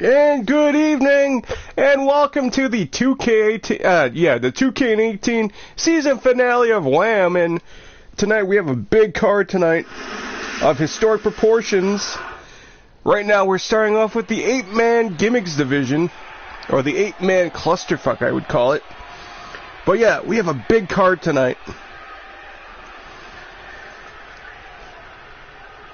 And good evening, and welcome to the 2K18, the 2K18 season finale of WAM. And tonight we have a big card tonight of historic proportions. Right now we're starting off with the 8-man gimmicks division, or the 8-man clusterfuck I would call it. But yeah, we have a big card tonight.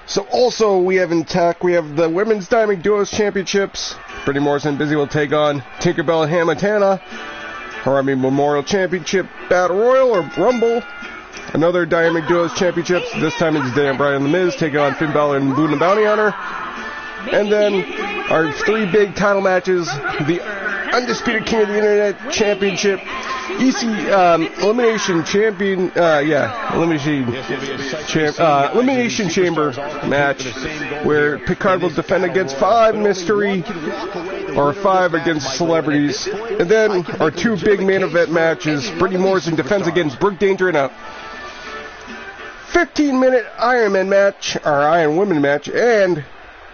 So also we have intact, we have the Women's Diamond Duos Championships. Brittany Morrison and Busy will take on Tinkerbell and Hamatana. Harami Memorial Championship Battle Royal or Rumble. Another Diamond Duos Championships. This time it's Dan Bryan and The Miz taking on Finn Balor and Boone the Bounty Hunter. And then our three big title matches. The Undisputed King of the Internet Championship. Elimination Champion, Elimination Chamber match where Picard will defend against 5 mystery or 5 against celebrities. And then our two big main event matches. Brittany Morrison defends against Brooke Danger in a 15-minute Iron Man match, or Iron Women match, and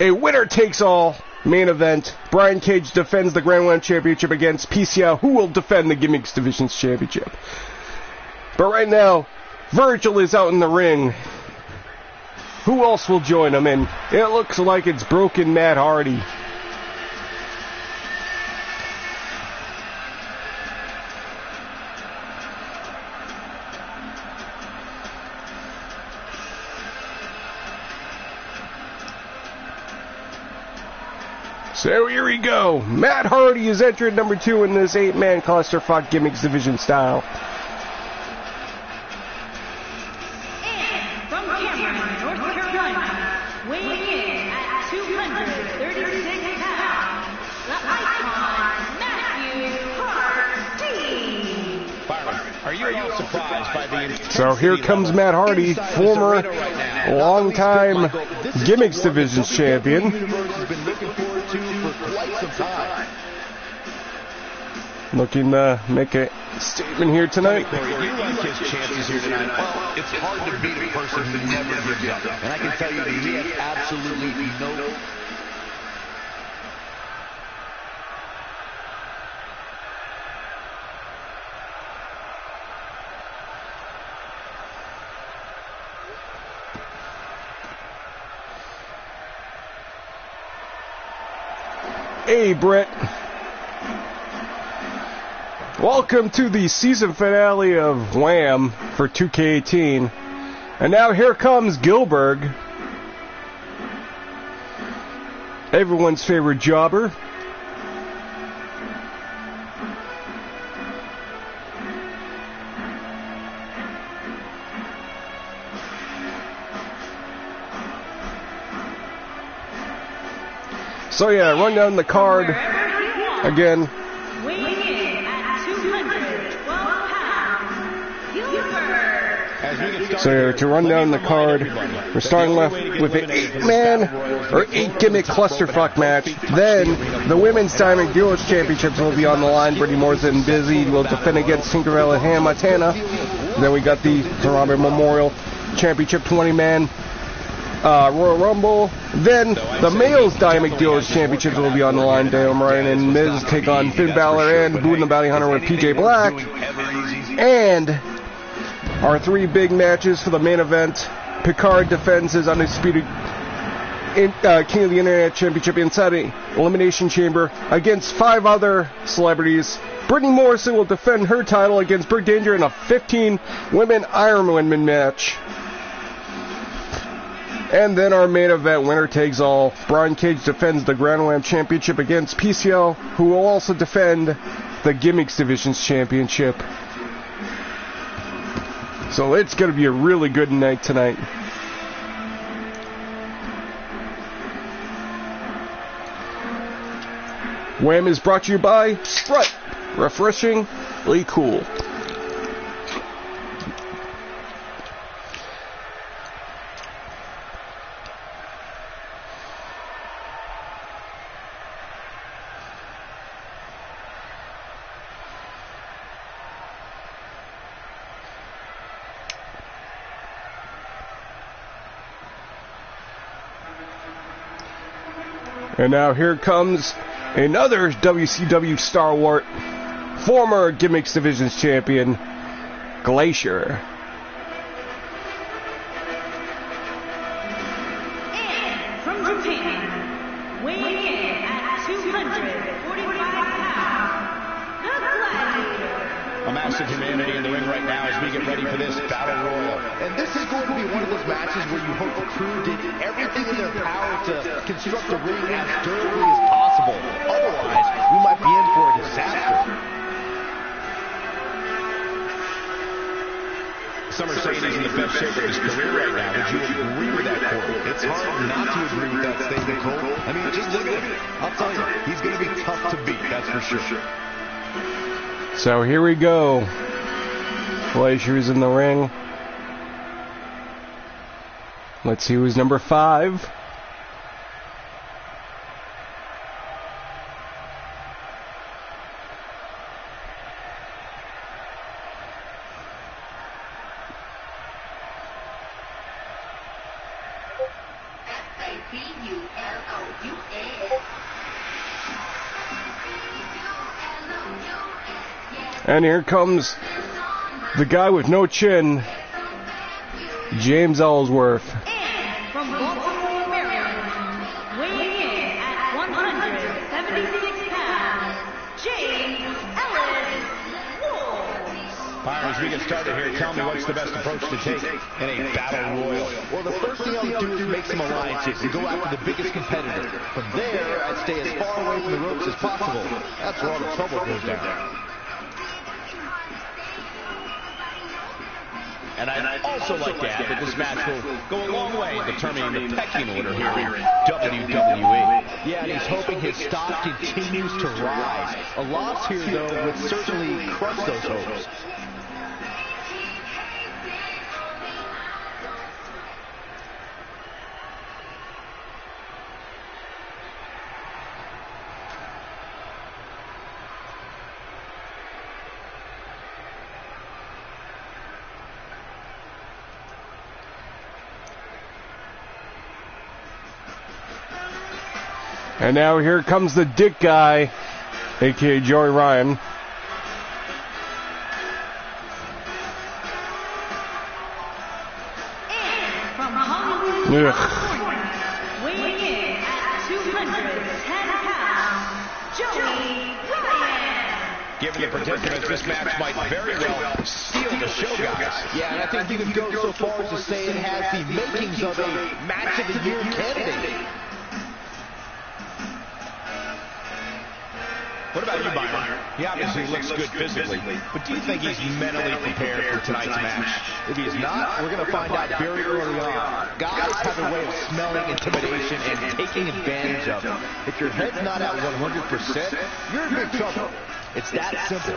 a winner takes all main event. Brian Cage defends the Grand WAM Championship against ps4, who will defend the Gimmicks Division's Championship. But right now, Virgil is out in the ring. Who else will join him? And it looks like it's Broken Matt Hardy. So here we go. Matt Hardy is entered number 2 in this 8-man clusterfuck gimmicks division style. And from Cameron, North Carolina, weighing in at 236 pounds, the icon, Matthew Hardy. Byron, are you all surprised by the... So here comes Matt Hardy, former long-time gimmicks division champion. Looking to make a statement here tonight. You like his chances here tonight. Well, it's hard to beat a person who never gives up. And I can tell you that he has absolutely no... Hey, Brett. Welcome to the season finale of WAM for 2K18. And now here comes Gilbert, everyone's favorite jobber. So yeah, run down the card again. Weighing in at 212 pounds, Gilbert. So to run down the card, we're starting off with an 8-man or 8-gimmick clusterfuck match. Then the Women's Diamond Duos Championships will be on the line. Brittany Morrison and Busy will defend against Tinkerbell and Hamatana. Then we got the Harami Memorial Championship 20-man Royal Rumble. Then the Males Diamond Duos Championships will be on the line. Dan Bryan and Miz take on Finn Balor and Boone the Bounty Hunter with PJ Black. And our 3 big matches for the main event. Picard defends his Undisputed King of the Internet Championship inside the Elimination Chamber against 5 other celebrities. Brittany Morrison will defend her title against Brooke Danger in a 15-women Iron Women match. And then our main event, winner takes all. Brian Cage defends the Grand WAM Championship against ps4, who will also defend the Gimmicks Division's Championship. So it's going to be a really good night tonight. WAM is brought to you by Sprite. Refreshingly cool. And now here comes another WCW stalwart, former Gimmicks Divisions champion, Glacier. And from Japan, weighing in at 245 pounds, the Gladiator. A massive humanity in the ring right now as we get ready for this Battle Royal. And this is going to be one of those matches where you hope the crew did everything in their power to construct the ring as durably as possible. Otherwise, we might be in for a disaster. Some are saying he's in the best shape of his career right now. Would you agree with that, Corey? It's hard not to agree with that statement, Cole. I mean, just look at him. I'll tell you, he's going to be tough to beat, that's for sure. So here we go. Glacier's in the ring. Let's see who's number 5. And here comes the guy with no chin, James Ellsworth. And from Baltimore, Maryland, weighing in at 176 pounds, James Ellsworth. Byron, as we get started here, tell me what's the best approach to take in a battle royal? Well, the first thing I would do is make some alliances and go after the biggest competitor. From there, I'd stay as far away from the ropes as possible. That's where all the trouble goes down. And I'd also like to add that this match will go a long way in determining the pecking order here in WWE. Yeah, and he's hoping his stock continues to rise. A loss here, though, would certainly crush those hopes. And now here comes the dick guy, a.k.a. Joey Ryan. And from Honolulu, Ugh. California, weighing in at 210 pounds, Joey Ryan. Given the participants, this match might very well steal the show, guys. Yeah, and I think you can go so far as to say it has the makings of a match of the year candidate. What about you, Byron? He obviously looks good physically, but do you think he's mentally prepared for tonight's match? If he's not, we're going to find out very early on. Guys have a way of smelling intimidation and taking advantage of it. If your head's not at 100%, you're in big trouble. It's that simple.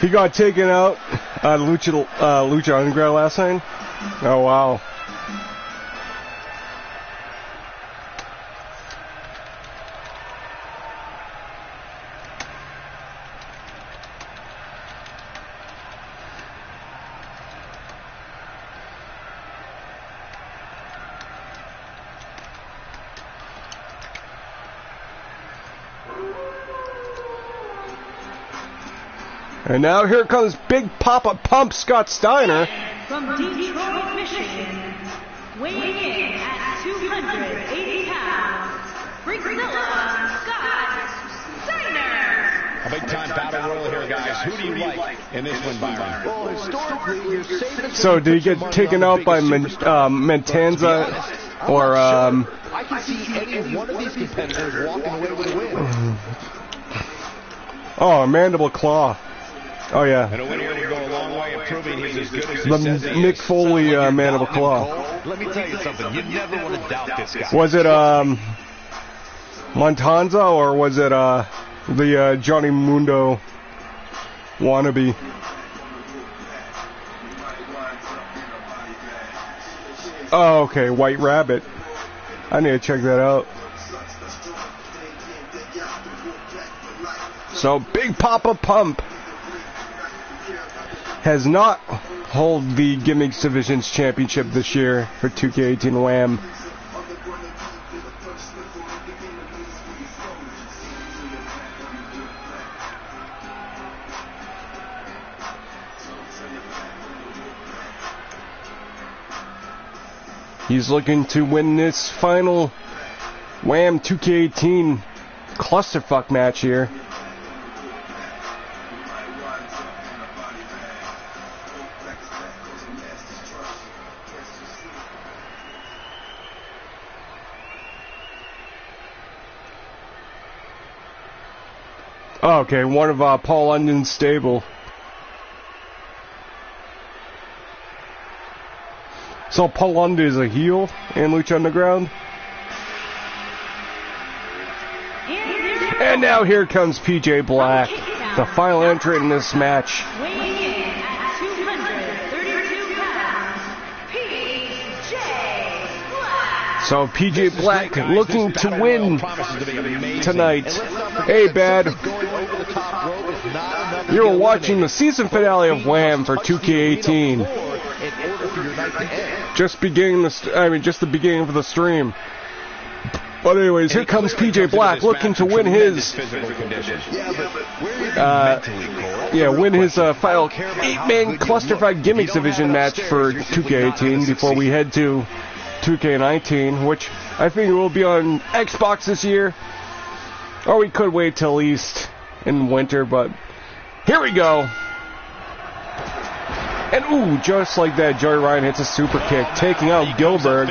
He got taken out on Lucha Underground last night. Oh, wow. And now here comes Big Papa Pump Scott Steiner. From Detroit, Michigan, weighing in at 280 pounds, Freakzilla Scott Steiner. A big-time battle royal here, guys. Who do you like in this one, Byron? Well, historically, you're saving... So did he get taken out by Mentanza or... I can see any one of these competitors walking away with a win. Oh, a mandible claw. Oh, yeah. And a win here would go a long way in proving he's as good as he The says he Mick is. Foley So when you're mandible doubting claw. Cole, let me tell you something. You never want to doubt this guy. Was it Montanza or was it the Johnny Mundo wannabe? Oh, okay, White Rabbit. I need to check that out. So Big Papa Pump has not held the Gimmicks Divisions Championship this year for 2K18 WAM. He's looking to win this final WAM 2K18 clusterfuck match here. Oh, okay, one of Paul London's stable. So Paul London is a heel in Lucha Underground. And now here comes PJ Black, the final entrant in this match. Weighing in at 232 pounds, PJ Black. So PJ Black looking to win tonight. Hey, Bad. You're watching the season finale of WAM for 2K18. Just the beginning of the stream. But anyways, here comes PJ Black looking to win his final 8-man clusterfuck gimmicks division match for 2K18 before we head to 2K19, which I think will be on Xbox this year. Or we could wait till at least in winter, but here we go. And ooh, just like that, Joey Ryan hits a super kick, taking out Gilbert.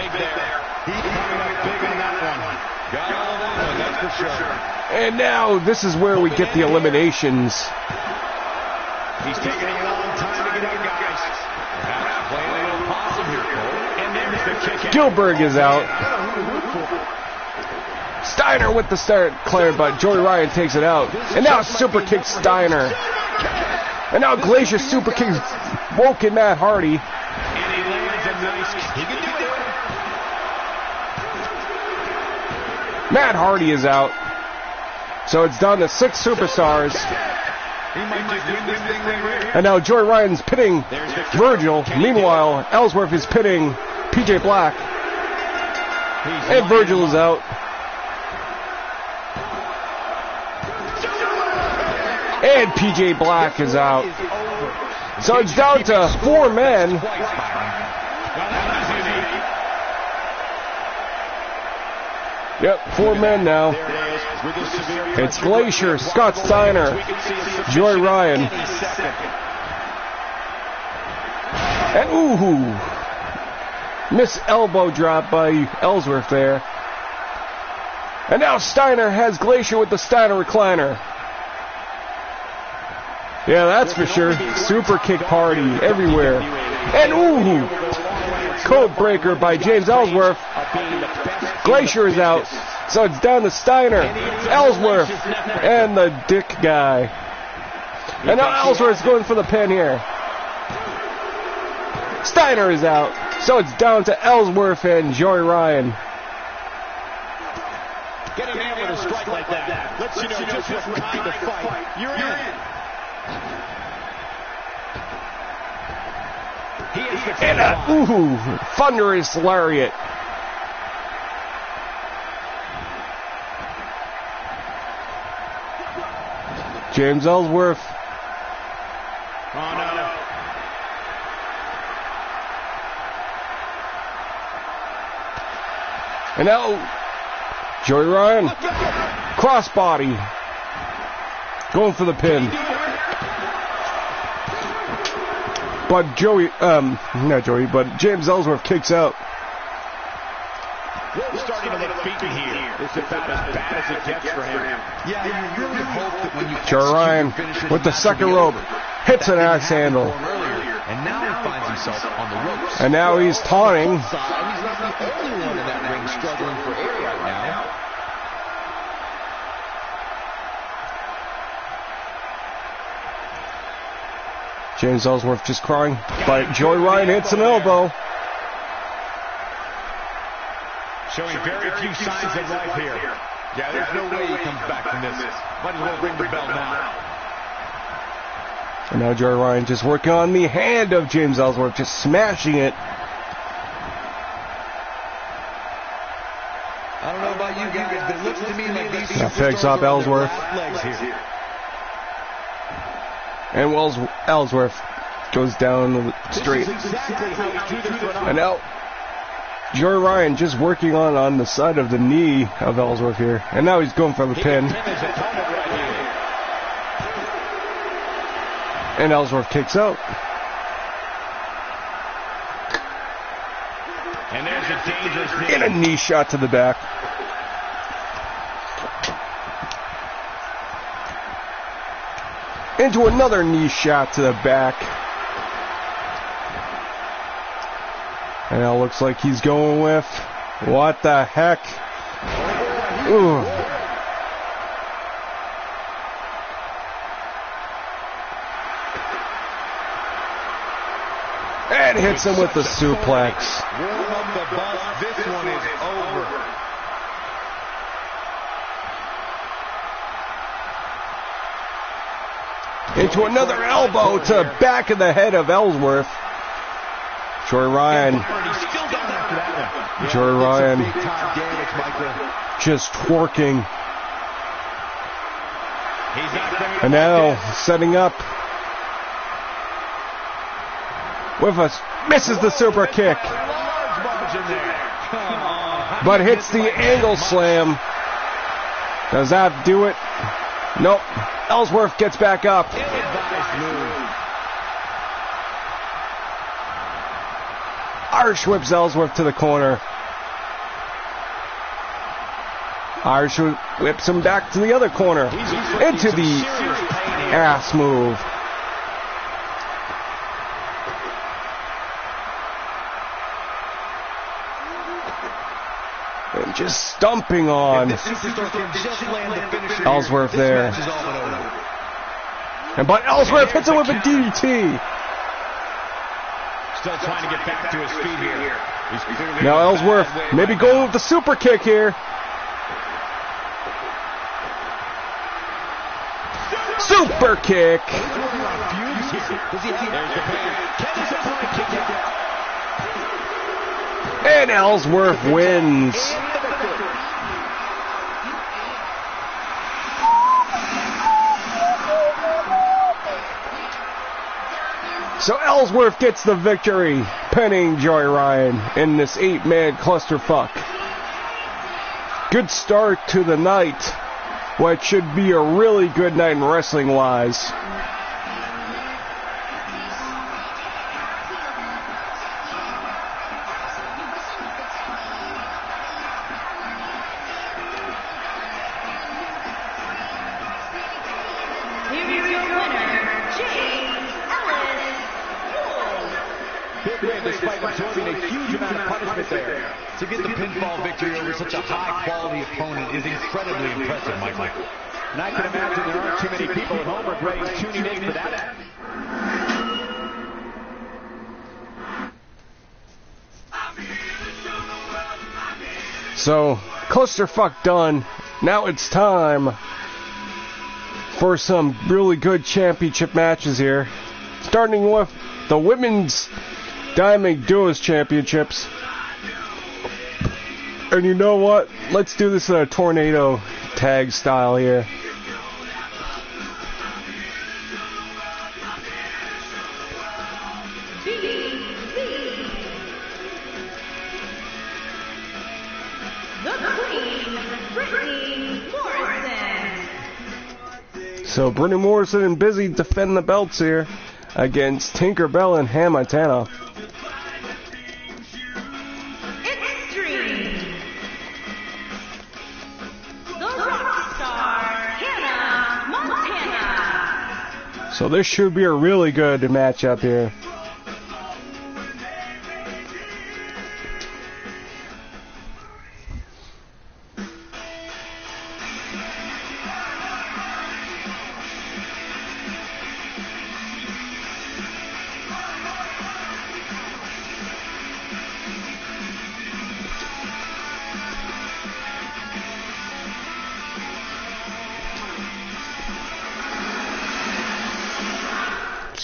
And now this is where we get the eliminations. He's taking a long time to get out, guys. Playing a little possum here, Cole. And there's the kick. Gilbert is out. Steiner with the start clear, but Joey Ryan takes it out. And now super kicks Steiner. And now Glacier super kicks Woken Matt Hardy. And he lands a nice kick. He can do it. Matt Hardy is out. So it's down to 6 superstars. He might just win this thing right here. And now Joey Ryan's pitting Virgil. Meanwhile, Ellsworth is pitting PJ Black. And Virgil is out. And PJ Black is out. So it's down to 4 men. Yep, 4 men now. It's Glacier, Scott Steiner, Joey Ryan. And ooh, miss elbow drop by Ellsworth there. And now Steiner has Glacier with the Steiner recliner. Yeah, that's for sure. Super kick party everywhere. And ooh, code breaker by James Ellsworth. Glacier is out. So it's down to Steiner, Ellsworth, and the dick guy. And now Ellsworth's going for the pin here. Steiner is out. So it's down to Ellsworth and Joey Ryan. Get a man with a strike like that. Lets you know just what kind of fight you're in. And a thunderous lariat. James Ellsworth. Oh no. And now Joey Ryan. Crossbody. Going for the pin. But James Ellsworth kicks out. We're starting to look beaten here. It's about as bad as it gets for him. Yeah, you really hope that when you Joey Ryan with the second rope hits an axe handle. And now he finds himself on the ropes. And now he's taunting. He's not the only one in that ring struggling for air right now. James Ellsworth just crying, but Joey Ryan hits an elbow. Showing very few signs of life here. Yeah, there's no way he comes back from this. Might as well ring the bell now. And now Joey Ryan just working on the hand of James Ellsworth, just smashing it. I don't know about you guys, but it looks to me like these That picks up Ellsworth. legs here. And Ellsworth goes down the straight. Exactly how he drew this one up. And now Joey Ryan just working on the side of the knee of Ellsworth here. And now he's going for the pin. And Ellsworth kicks out. And there's a dangerous knee. And a knee shot to the back. Into another knee shot to the back. And it looks like he's going with, what the heck? Ooh. And hits him with the suplex. Warm up the bus. This one is over. Into another elbow to the back of the head of Ellsworth. Joey Ryan. Joey Ryan just twerking. And now setting up with us. Misses the super kick. But hits the angle slam. Does that do it? Nope. Ellsworth gets back up. Irish whips Ellsworth to the corner. Irish whips him back to the other corner. Into the ass move. And just stomping on Ellsworth there. But Ellsworth hits him with a DDT. Still trying to get back to his feet here. Now Ellsworth maybe going with the super kick here. Super kick. And Ellsworth wins. So Ellsworth gets the victory, pinning Joey Ryan in this 8-man clusterfuck. Good start to the night, what should be a really good night in wrestling-wise. Despite absorbing a huge amount of punishment there, to get the pinfall victory over such a high-quality opponent is incredibly impressive, Michael. And I can imagine there aren't too many people at home regretting tuning in for that. So, clusterfuck done. Now it's time for some really good championship matches here. Starting with the women's Diamond Duos Championships. And you know what? Let's do this in a tornado tag style here. So Brittany Morrison and Busy defend the belts here against Tinkerbell and Hannah Montana. So this should be a really good matchup here.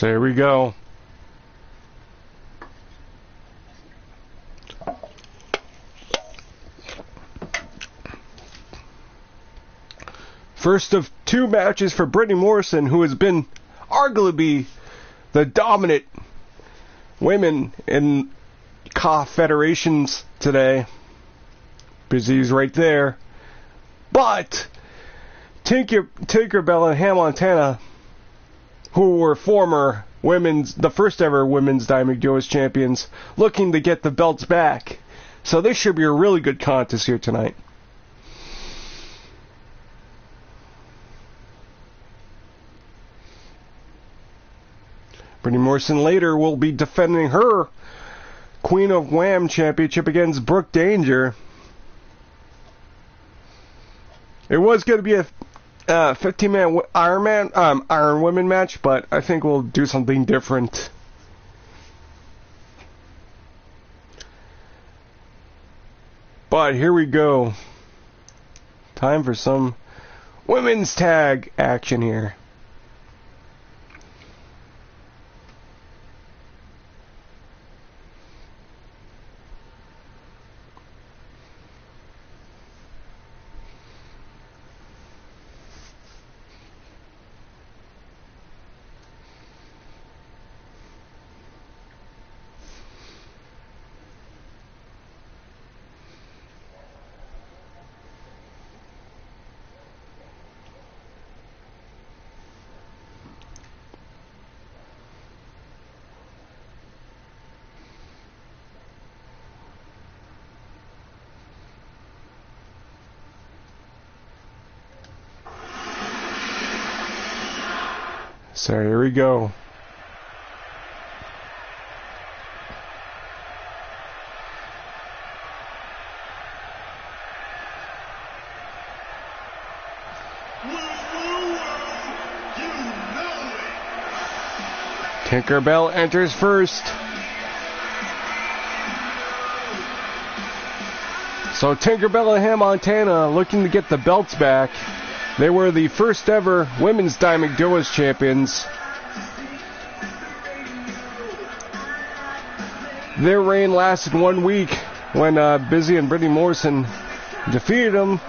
So here we go. First of two matches for Brittany Morrison, who has been arguably the dominant women in KA federations today. Busy's right there. But Tinkerbell and Hannah Montana, who were the first ever women's Diamond Duos champions, looking to get the belts back. So this should be a really good contest here tonight. Brittany Morrison later will be defending her Queen of WAM championship against Brooke Danger. It was going to be a 15-man Iron Women match, but I think we'll do something different. But here we go. Time for some women's tag action here. So here we go. Tinkerbell enters first. So Tinkerbell and Hannah Montana looking to get the belts back. They were the first ever women's Diamond Duos champions. Their reign lasted 1 week when Busy and Brittany Morrison defeated them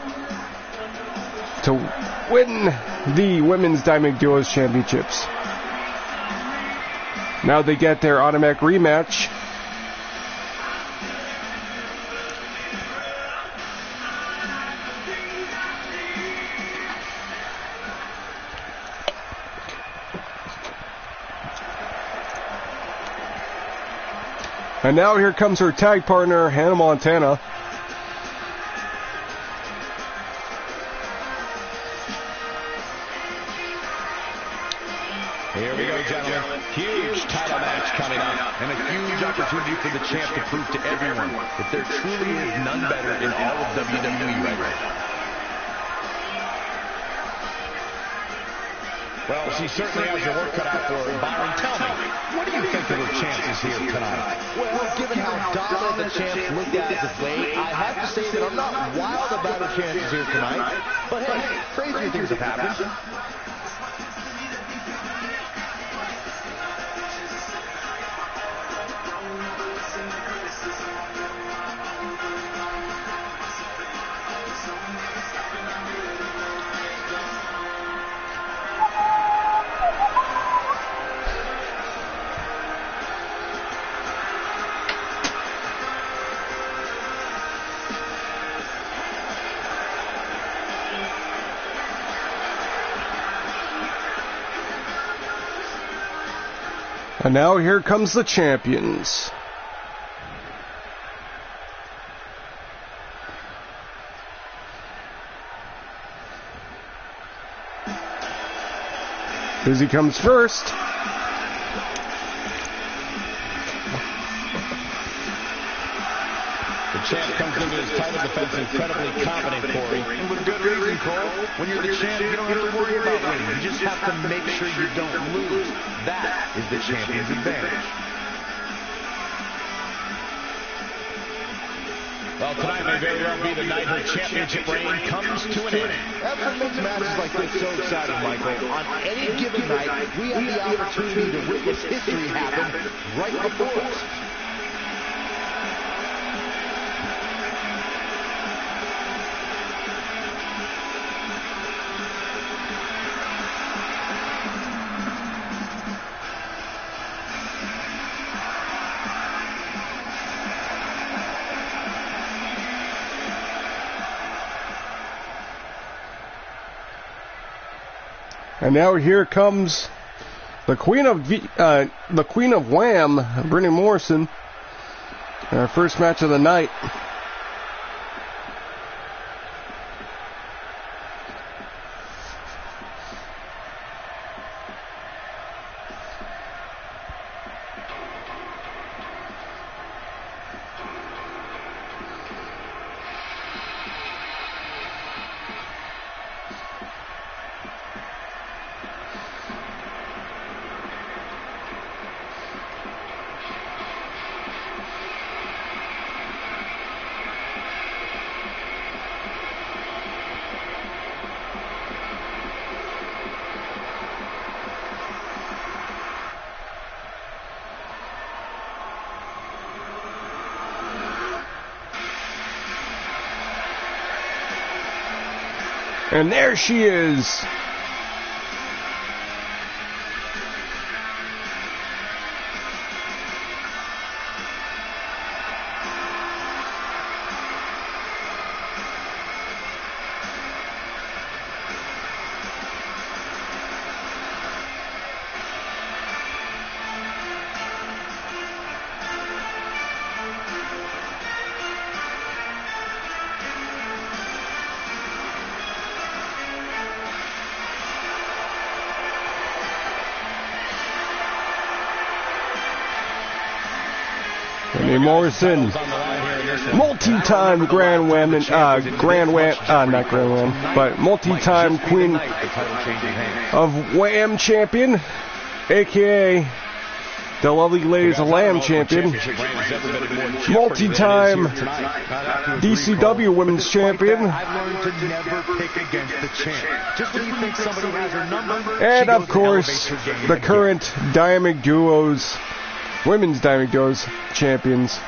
to win the women's Diamond Duos championships. Now they get their automatic rematch. And now here comes her tag partner, Hannah Montana. Here we go, gentlemen. Huge title match coming up. And a huge opportunity for the champ to prove to everyone that there truly is none better in all of WWE right now. Well, she certainly has her work cut out for her. Byron, tell me, what do you think of her chances here tonight? Well, given how dominant the champs looked as of late, I have to say that I'm not wild about her chances here tonight. But hey, crazier things have happened. And now here comes the champions. Busy comes first. The champ comes into his title defense incredibly confident, Corey. And with good reason, Cole. When you're the champ, you don't have to worry about winning. You just have to make sure you don't lose. That is the champion's advantage. Well, tonight may very well be the night her championship reign comes to an end. That's what makes matches like this so exciting, Michael. On any given night, we have the opportunity to witness history happen right before us. And now here comes the Queen of WAM, Brittany Morrison, in our first match of the night. And there she is. Brittany Morrison, multi-time not Grand WAM, but multi-time Queen of WAM champion, aka the lovely ladies of LAM champion, multi-time DCW women's champion, and of course the current Dynamic Duos, women's Dynamic Duos champions.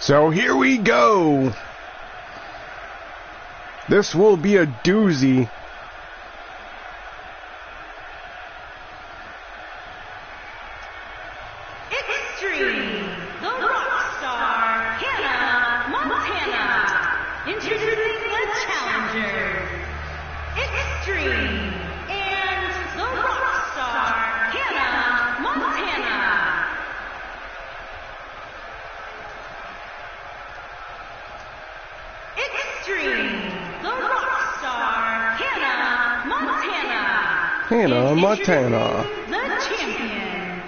So here we go. This will be a doozy. Extreme, the rock star, Hannah Montana, introducing the challengers. Extreme, and the rock star, Hannah Montana. Extreme, the rock star, Hannah Montana. Hannah is Montana. introducing the champions.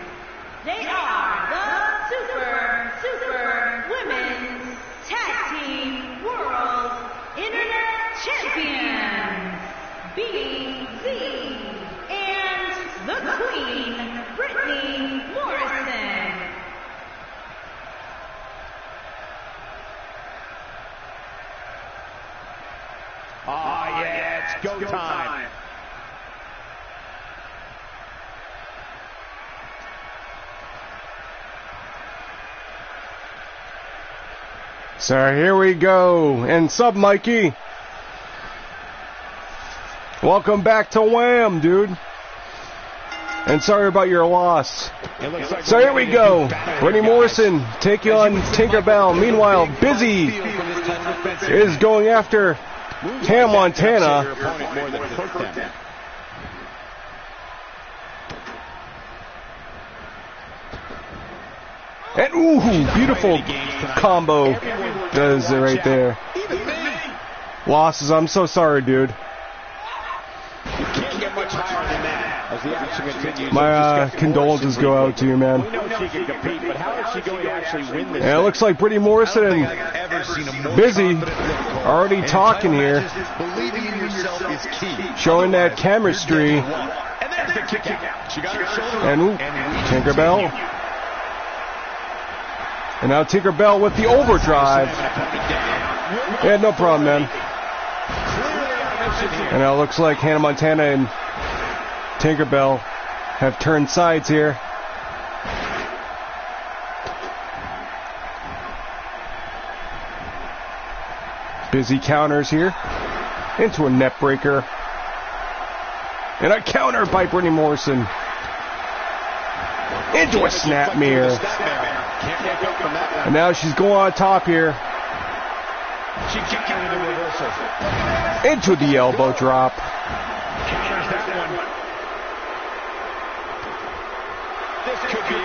They are the Super Women's Tag Team World Internet Champions, BZ, and the Queen, Brittany Morrison. Ah, yeah, it's go time. So here we go. And sub Mikey. Welcome back to WAM, dude. And sorry about your loss. So here we go. Brittany Morrison taking on Tinkerbell. Meanwhile, Busy is going after Hannah Montana. And ooh, beautiful combo does it right there. Losses, I'm so sorry, dude. Can't get much higher than that as the action continues. My condolences go out to you, man. We know she can compete, but how is she going to actually win this? And it looks like Brittany Morrison and Busy already talking here, Believing in yourself is key. showing that chemistry. And there's the kick out. She got her shoulder And ooh, Tinkerbell. And now Tinkerbell with the overdrive. Yeah, no problem, man. And now it looks like Hannah Montana and Tinkerbell have turned sides here. Busy counters here into a net breaker. And a counter by Brittany Morrison. Into a snap mirror. And now she's going on top here. Into the elbow drop.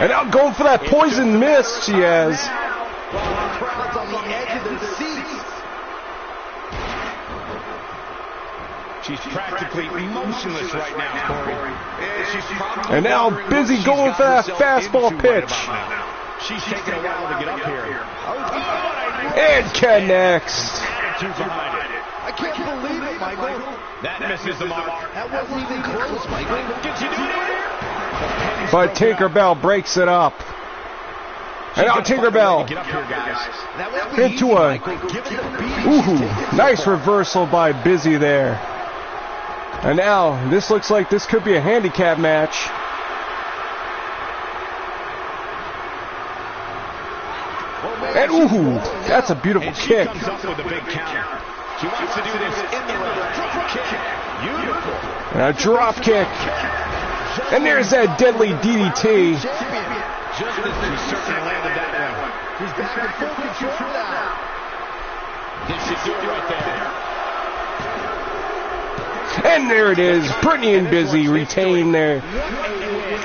And now going for that poison mist she has. Crowds on the edge of their seats. She's practically motionless right now, Corey. And now Busy going for that fastball pitch. She's taking a while to get up here. And connects. I can't believe it, Michael. That misses the mark. That wasn't even close, Michael. Did you do it? But Tinkerbell breaks it up. And now Tinkerbell Get up here, guys. into a nice reversal by Busy there. And now this looks like this could be a handicap match. And ooh, that's a beautiful kick. Comes up with a big counter. She wants to do this in the ring. Kick. Beautiful. And a drop kick. And there's that deadly DDT. Just as she certainly landed that one. She's back in full control now. This should do it right there. And there it is. Brittany and Busy retain their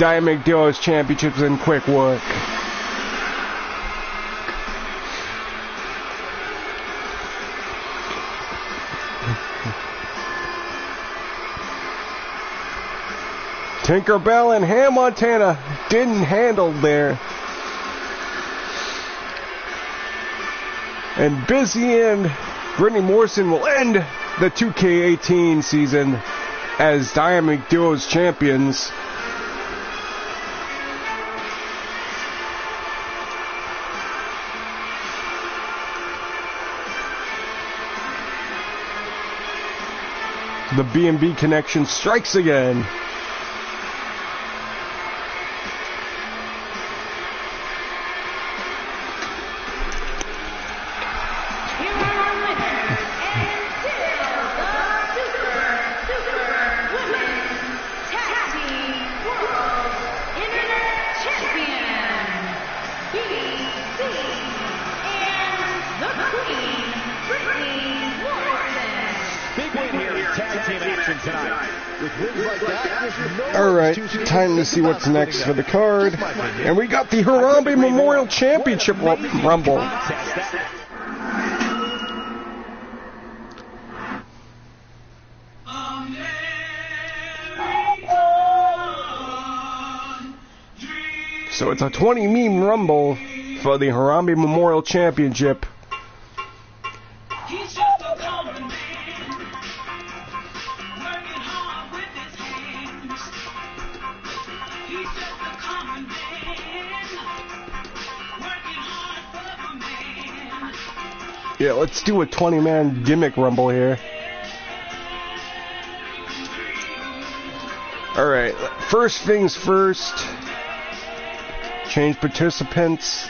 Dynamic Duos championships in quick work. Tinkerbell and Hannah Montana didn't handle there. And Busy and Brittany Morrison will end the 2K18 season as Dynamic Duos champions. The B&B connection strikes again. Alright, time to see what's next for the card. And we got the Harambe Memorial Championship Rumble. So it's a 20 meme rumble for the Harambe Memorial Championship. Yeah, let's do a 20-man gimmick rumble here. Alright, first things first. Change participants.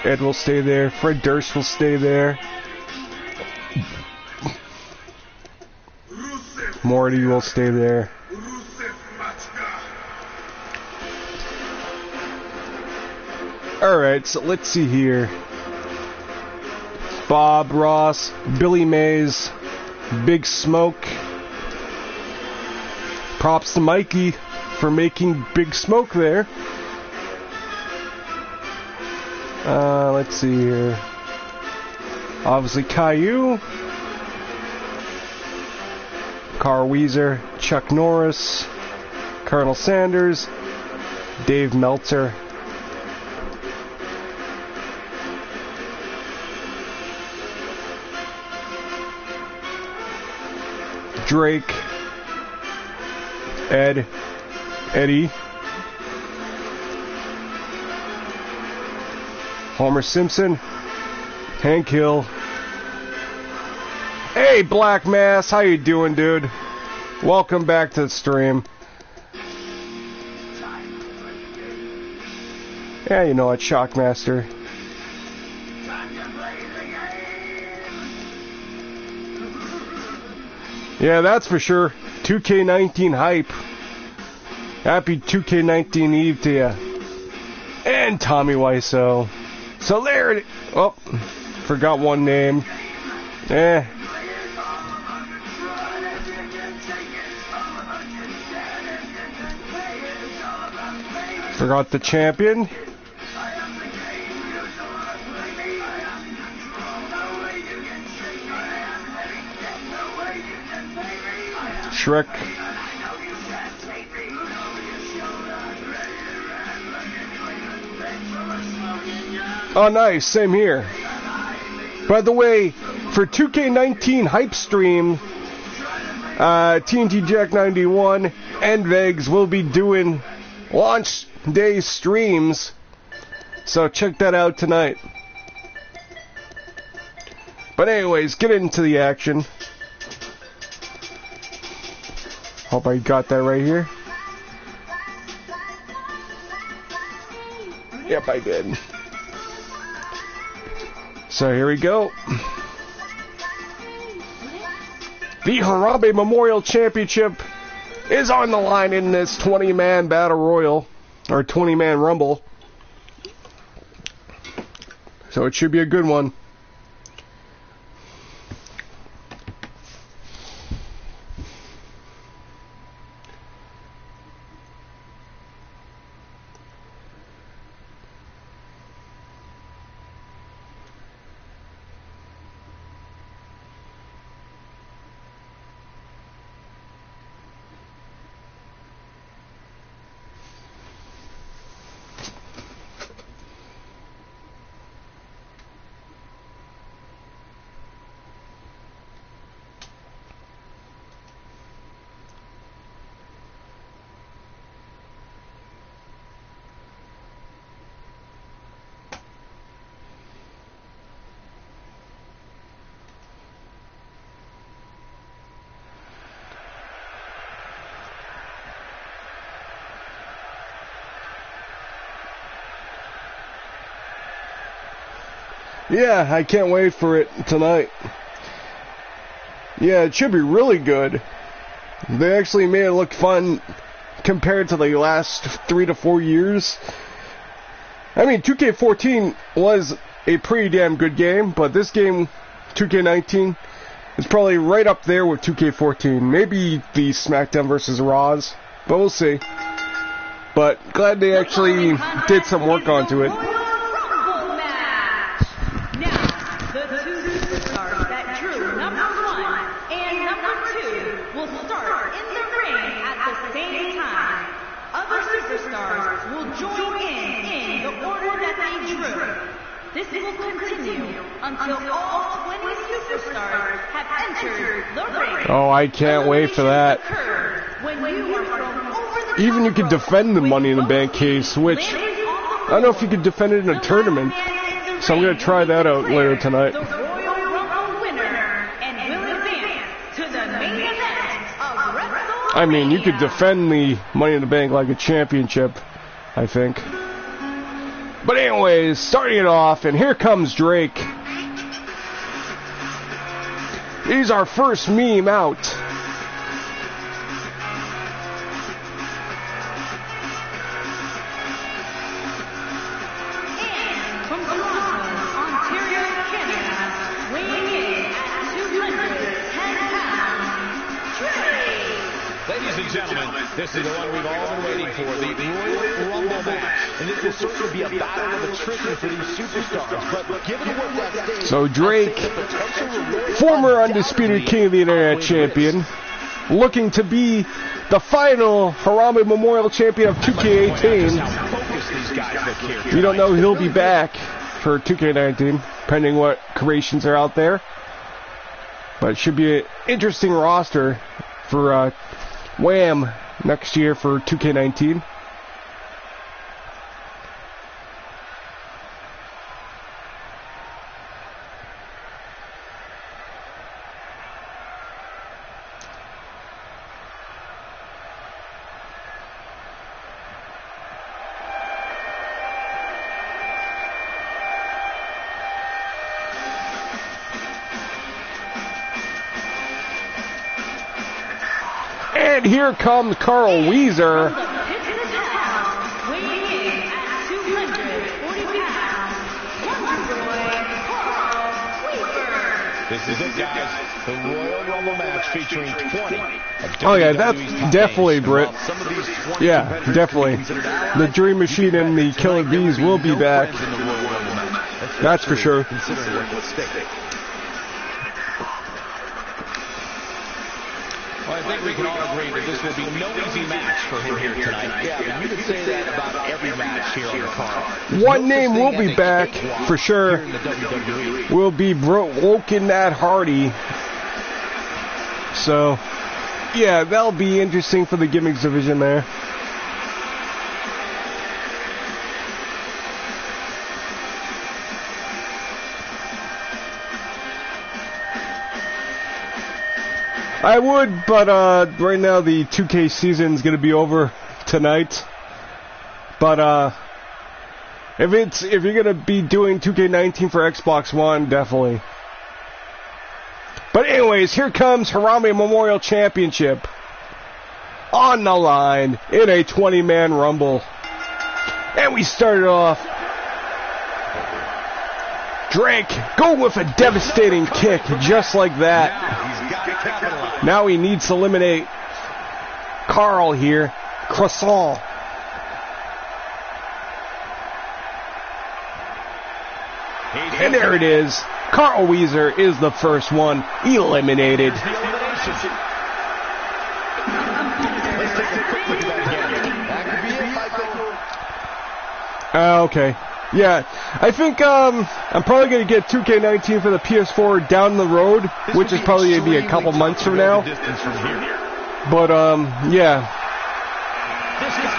Ed will stay there. Fred Durst will stay there. Morty will stay there. Alright, so let's see here. Bob Ross, Billy Mays, Big Smoke. Props to Mikey for making Big Smoke there. Let's see here. Obviously Caillou, Carl Weezer, Chuck Norris, Colonel Sanders, Dave Meltzer. Drake, Eddie, Homer Simpson, Hank Hill. Hey, Black Mass, how you doing, dude? Welcome back to the stream. Yeah, you know it, Shockmaster. Yeah, that's for sure. 2K19 hype. Happy 2K19 Eve to ya. And Tommy Wiseau. So there it is. Oh, forgot one name. Forgot the champion. Shrek. Oh, nice. Same here. By the way, for 2K19 Hype Stream, TNT Jack 91 and Vegs will be doing launch day streams. So check that out tonight. But anyways, get into the action. Hope I got that right here. Yep, I did. So here we go. The Harambe Memorial Championship is on the line in this 20-man Battle Royal, or 20-man Rumble. So it should be a good one. Yeah, I can't wait for it tonight. Yeah, it should be really good. They actually made it look fun compared to the last 3 to 4 years. I mean, 2K14 was a pretty damn good game, but this game, 2K19, is probably right up there with 2K14. Maybe the SmackDown vs. Raws, but we'll see. But glad they actually did some work onto it. This will continue until all 20 superstars have entered the ring. Oh, I can't wait for that. Even you could defend the Money in the Bank case, which I don't know if you could defend it in a tournament. So I'm going to try that out later tonight. The Royal Rumble winner and will advance to the main event of WrestleMania. I mean, you could defend the Money in the Bank like a championship, I think. But anyways, starting it off, and here comes Drake. He's our first meme out. And from Toronto, Ontario, Canada, weighing in at 210 pounds, Drake. Ladies and gentlemen, this is the one we've all been waiting for, the Royal Rumble match. And this will certainly be a battle of attrition for these superstars. But given what's at stake, So Drake, former undisputed King of the Internet champion, looking to be the final Harambe Memorial Champion of 2K18. You don't know he'll be back for 2K19, depending what creations are out there. But it should be an interesting roster for WAM next year for 2K19. And here comes Carl Weezer. This is it, guys. The Royal Rumble match featuring 20. Oh yeah, that's definitely Britt. Yeah, definitely. The Dream Machine and the Killer Bees will be back. That's for sure. Well, I think we can all agree that this will be no easy match for him here tonight. Yeah, you could say that about every match here on the card. One name will be back for sure. Will be Broken Matt Hardy. So, yeah, that'll be interesting for the gimmicks division there. I would, but right now the 2K season's gonna be over tonight. But if you're gonna be doing 2K19 for Xbox One, definitely. But anyways, here comes Harambe Memorial Championship on the line in a 20-man rumble, and we started off. Drake going with a devastating kick, just like that. Now he needs to eliminate Carl here. Croissant. And there it is. Carl Weezer is the first one eliminated. Okay. Yeah, I think I'm probably going to get 2K19 for the PS4 down the road, which is probably going to be a couple months from now. But, yeah.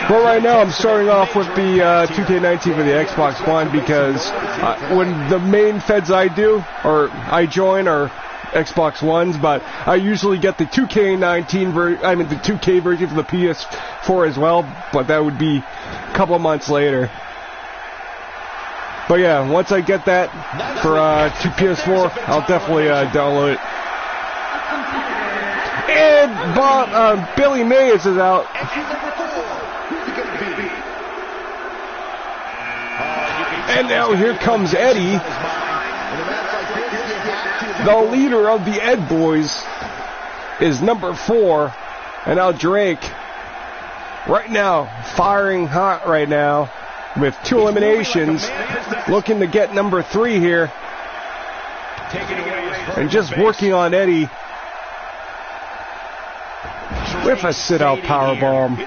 But right now I'm starting off with the 2K19 for the Xbox One because when the main feds I join are Xbox Ones, but I usually get the 2K19 the 2K version for the PS4 as well, but that would be a couple months later. But yeah, once I get that for PS4, I'll definitely download it. And Billy Mays is out. And now here comes Eddie, the leader of the Ed Boys, is number 4. And now Drake, right now, firing hot right now, with 2 eliminations, looking to get number 3 here. And just working on Eddie with a sit-out powerbomb.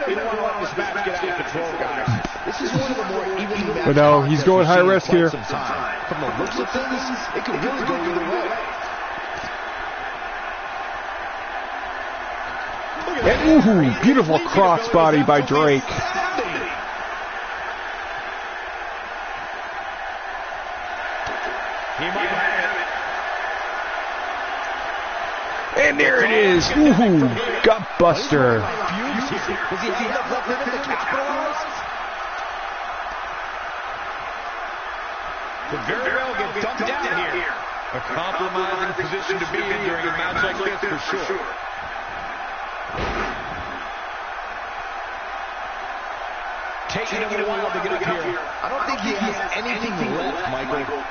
But no, he's going high risk here. From the looks of things, it could really go either way. And, ooh, beautiful crossbody by Drake. And there it is. Ooh, gut buster. Could very well get dumped down here. A compromising position to be in during a match like this for sure. Taking him a while to get up here. I don't think he has anything left, Michael.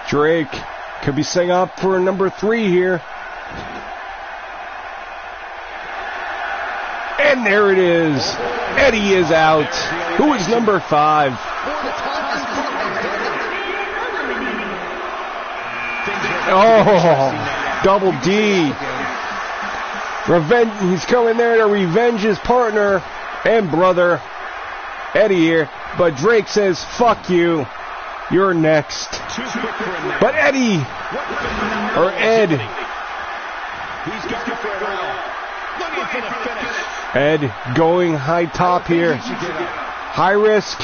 Drake could be setting up for number 3 here. And there it is. Eddie is out. Who is number 5? Oh, Double D. He's coming there to revenge his partner and brother, Eddie here. But Drake says, fuck you. You're next. But Eddie, or Ed. Ed going high top here. High risk.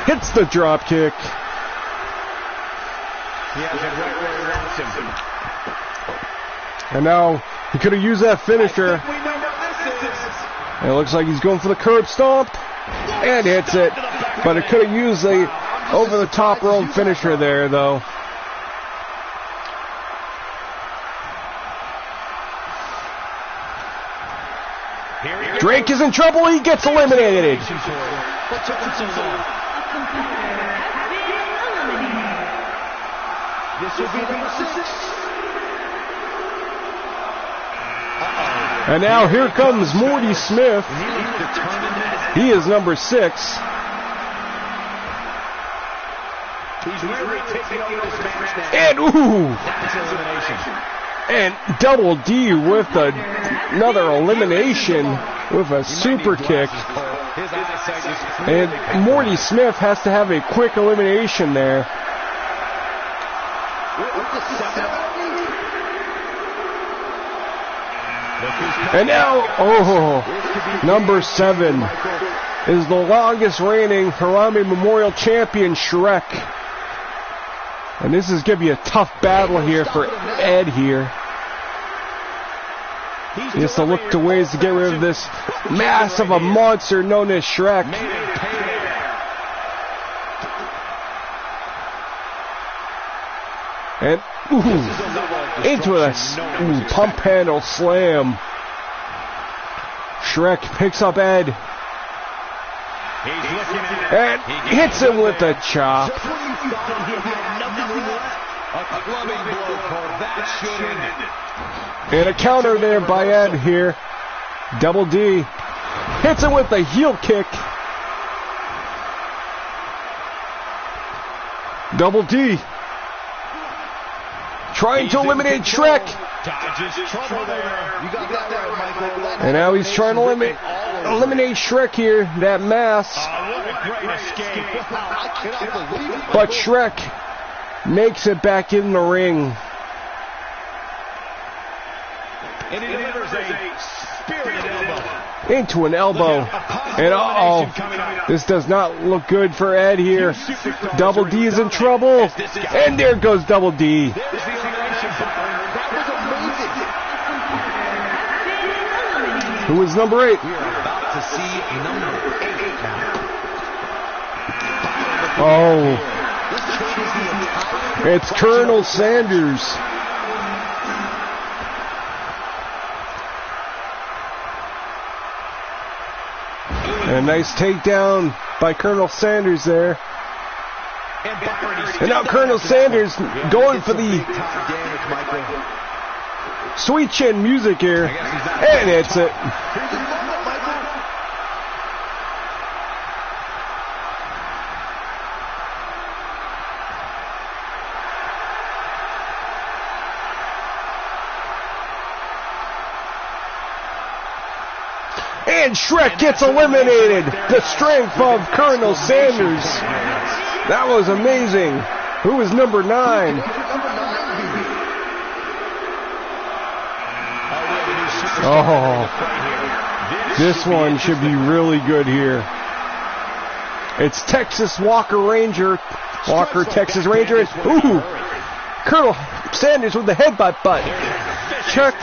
Hits the drop kick. And now he could have used that finisher. And it looks like he's going for the curb stomp. And hits it. But it could have used the over the top rope finisher there though. Drake is in trouble. He gets eliminated. And now here comes Morty Smith. He is number 6. And and Double D with another elimination with a super kick. And Morty Smith has to have a quick elimination there. And now, number 7 is the longest reigning Harambe Memorial Champion, Shrek. And this is going to be a tough battle here for Ed here. He has to look to ways to get rid of this mass of a monster known as Shrek. And into a pump handle slam. Shrek picks up Ed. And hits him with a chop. And a counter there by Ed here. Double D hits him with the heel kick. Double D trying to eliminate Shrek. And now he's trying to eliminate Shrek here, that mass. But Shrek makes it back in the ring. And he delivers a spirited elbow. Into an elbow. And this does not look good for Ed here. Double D is in trouble. And there goes Double D. Who is number 8? Oh. It's Colonel Sanders. And a nice takedown by Colonel Sanders there. And now Colonel Sanders going for the Sweet Chin music here. And hits it. And Shrek gets eliminated. The strength of Colonel Sanders. That was amazing. Who is number 9? Oh, this one should be really good here. It's Texas Walker, Texas Ranger. Ooh, Colonel Sanders with the headbutt, but Chuck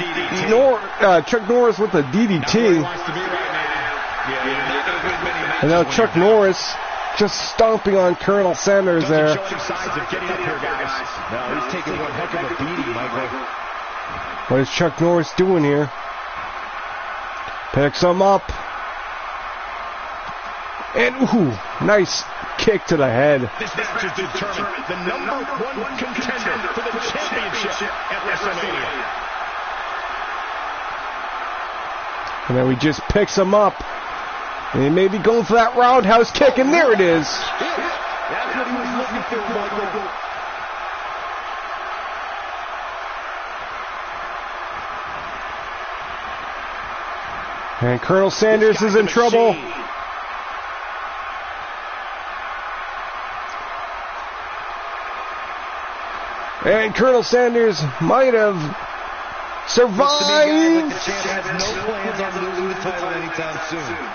Norris with the DDT. And now Chuck Norris just stomping on Colonel Sanders there. What is Chuck Norris doing here? Picks him up. And ooh, nice kick to the head. This match is to determine the #1 contender for the championship at WrestleMania. And then he just picks him up. And he may be going for that roundhouse kick, and there it is. That's what he was looking for, Michael. And Colonel Sanders is in trouble. And Colonel Sanders might have survived. The champ has no plans on losing the title anytime soon.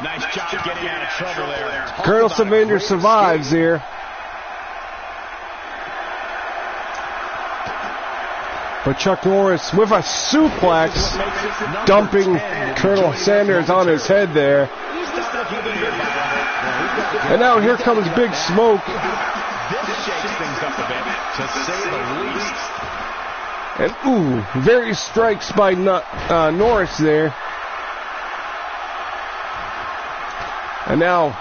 Nice job getting out of trouble there. Colonel Sanders survives here. But Chuck Norris with a suplex, dumping Colonel Sanders on his head there. And now here comes Big Smoke. This shakes things up a bit, to say the least. And ooh, various strikes by Norris there. And now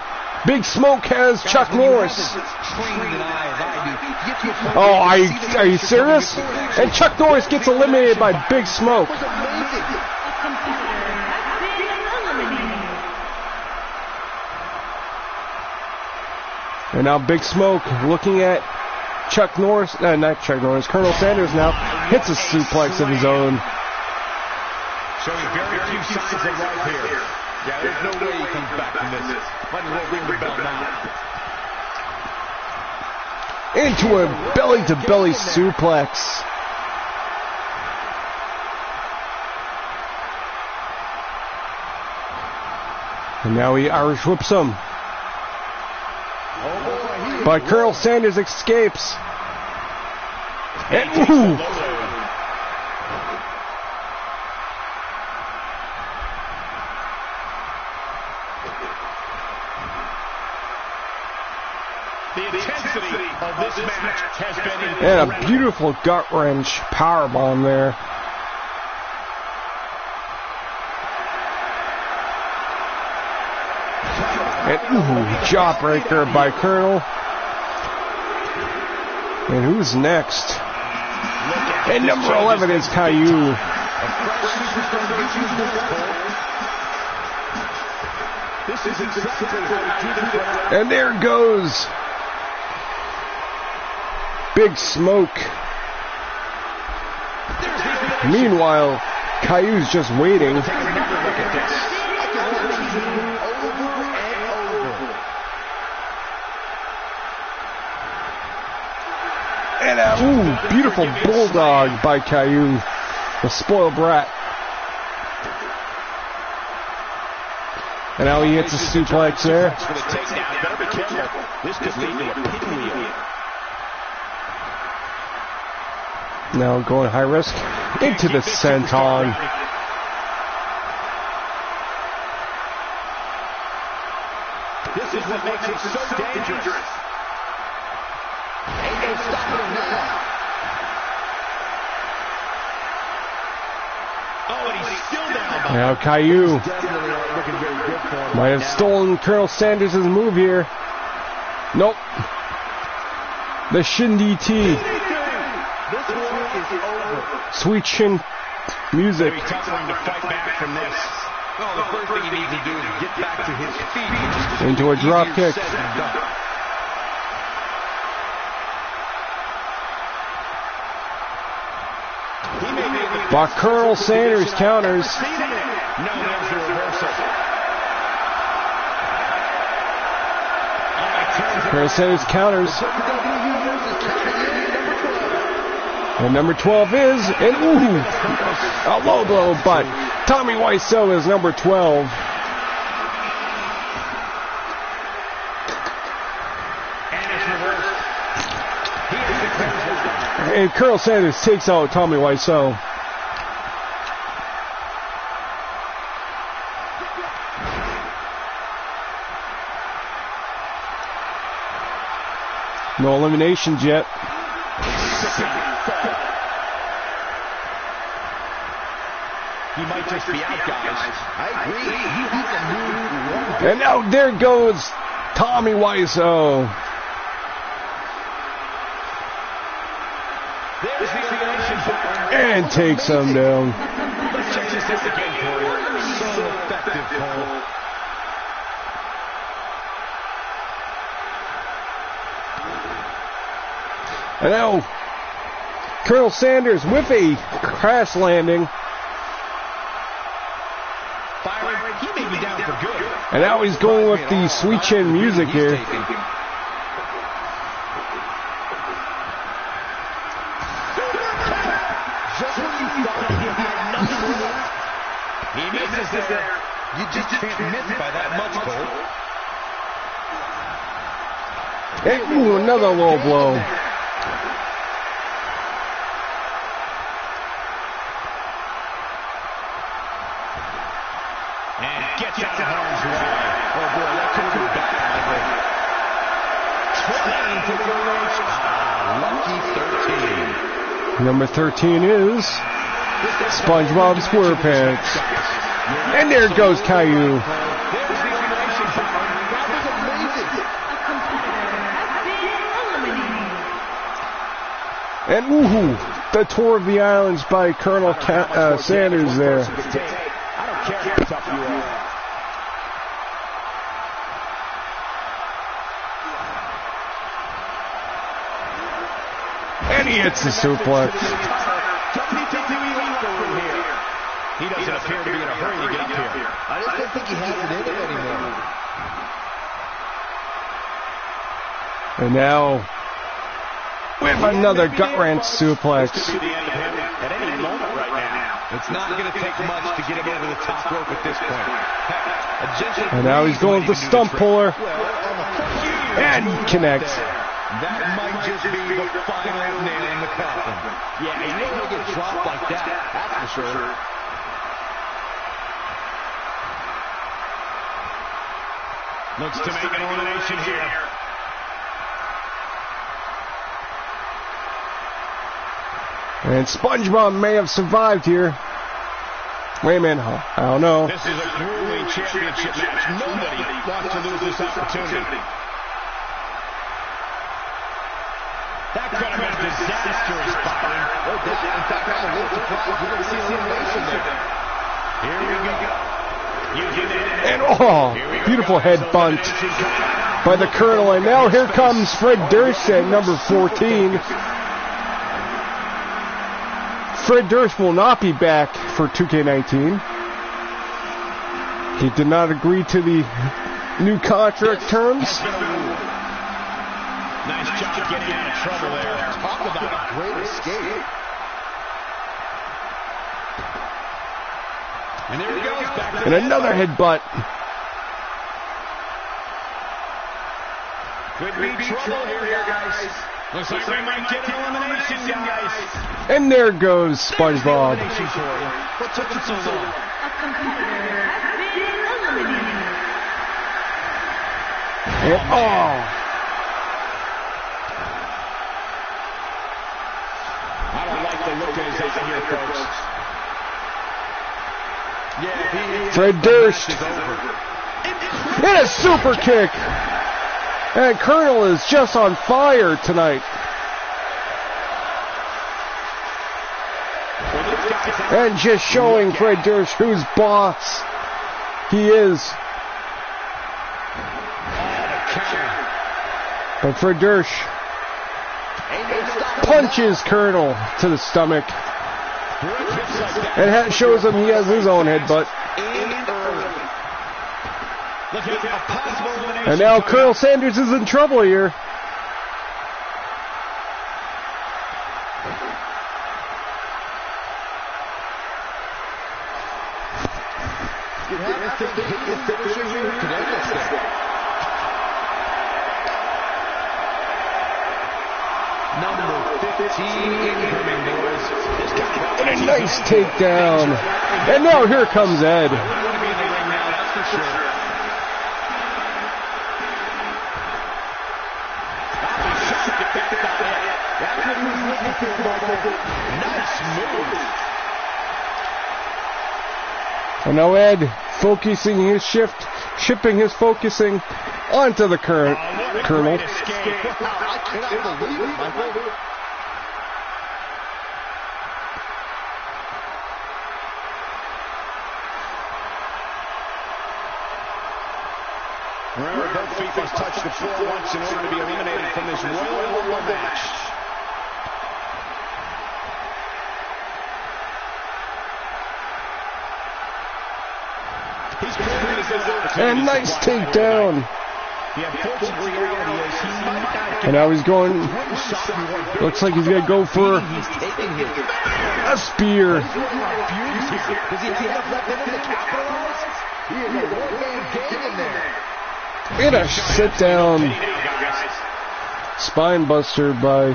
Big Smoke has Chuck Norris. Oh, are you serious? And Chuck Norris gets eliminated by Big Smoke. And now Big Smoke looking at Chuck Norris, not Chuck Norris, Colonel Sanders now hits a suplex of his own. Showing very few signs of life here. Yeah, there's no way he comes back from this. Might as well ring the bell now. Into a belly-to-belly suplex. And now he Irish whips him. But Colonel Sanders escapes. And ooh! The intensity of this match has been and a beautiful gut wrench powerbomb there. And ooh, jawbreaker by Colonel. And who's next? And number 11 is Caillou. And there goes Big Smoke. Meanwhile, Caillou's just waiting. And ooh, beautiful bulldog by Caillou, the spoiled brat. And now he hits a suplex there. This could lead to a pinwheel. Now going high risk into the senton. This is what makes it so dangerous. Ain't no stopping him now. Oh, and he's still down. Now Caillou might have stolen Colonel Sanders' move here. Nope. The Shin DT. This war is over. Sweet Shin music. Very tough for him to fight back from this. Well, the first thing he needs to do is get back to his feet. Into a drop kick. But Colonel Sanders counters. No, there's the reversal. Colonel Sanders counters. And number 12 is, and ooh, a low blow, but Tommy Wiseau is number 12. And it's reversed. He And Colonel Sanders takes out Tommy Wiseau. No eliminations yet. He might just be out, guys. I agree. He hasn't moved one bit. And now there goes Tommy Wiseau. There's the elimination button. And takes him down. Let's check this out again, Corey. So effective, Cole. And now Colonel Sanders with a crash landing. He may be down for good. And now he's going with the sweet chin music here. Just when you thought he had nothing left, he misses there. You just can't miss by that much, Cole. And ooh, another low blow. And gets out of harm's way. Oh boy, that could have been bad. 20 to the reach. Lucky 13. Number 13 is SpongeBob SquarePants. And there goes Caillou. There's the elimination button. That was amazing. A competitor has been eliminated. And the tour of the islands by Colonel Sanders there. I don't care how tough you are. And he hits the suplex. He doesn't appear to be in a hurry to get up here. I just don't think he has it in him anymore. And now with another gut wrench suplex. This could be the end of him at any moment right now. It's not going to take much to get him over the top rope at this point. And now he's going with the stump puller. And he connects. That might just be the final nail in the coffin. Yeah, you don't want to get dropped like that, that's for sure. Looks to make an elimination here. And SpongeBob may have survived here. Wait a minute, I don't know. This is a grueling championship match. Nobody wants to lose this opportunity. That could have been disastrous, Byron. In fact, I'm a little surprised we're going to see elimination there. Here we go. And beautiful head bunt by the Colonel. And now here comes Fred Durst at number 14. Fred Durst will not be back for 2K19. He did not agree to the new contract terms. Nice job getting out of trouble there. Talk about a great escape. And there he goes. Back to And another headbutt. Could be trouble here, guys. Looks like we might get an elimination, guys. And there goes SpongeBob. What took him so long? A competitor has been eliminated. And I don't like the look in his eye here, folks. Yeah, Fred Durst. And a super kick. And Colonel is just on fire tonight. And just showing Fred Durst whose boss he is. But Fred Durst punches Colonel to the stomach. And shows him he has his own headbutt. And now Colonel Sanders is in trouble here. Number 15. incoming, boys. And a nice takedown. And now here comes Ed. Nice move. And now Ed focusing his shipping his focusing onto the Colonel. I cannot believe it, Michael. Remember, both feet must touch the floor once in order to be eliminated from this Royal Rumble match. And nice takedown. And now he's going. Looks like he's going to go for a spear. Does he have enough left in him to capitalize? He is a one-man gang in there. And a sit down spine buster by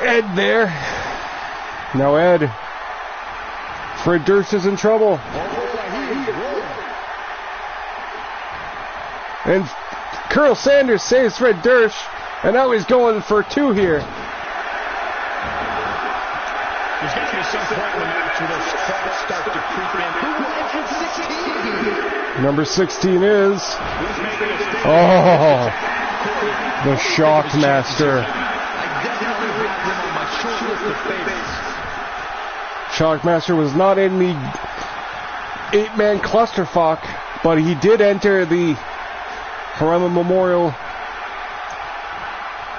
Ed there. Now Ed. Fred Durst is in trouble. And Colonel Sanders saves Fred Durst. And now he's going for two here. There's got to be some point in the match where those thoughts start to creep in. Who will enter 16? Number 16 is... Oh, the Shockmaster. Shockmaster was not in the 8-man clusterfuck, but he did enter the Harami Memorial.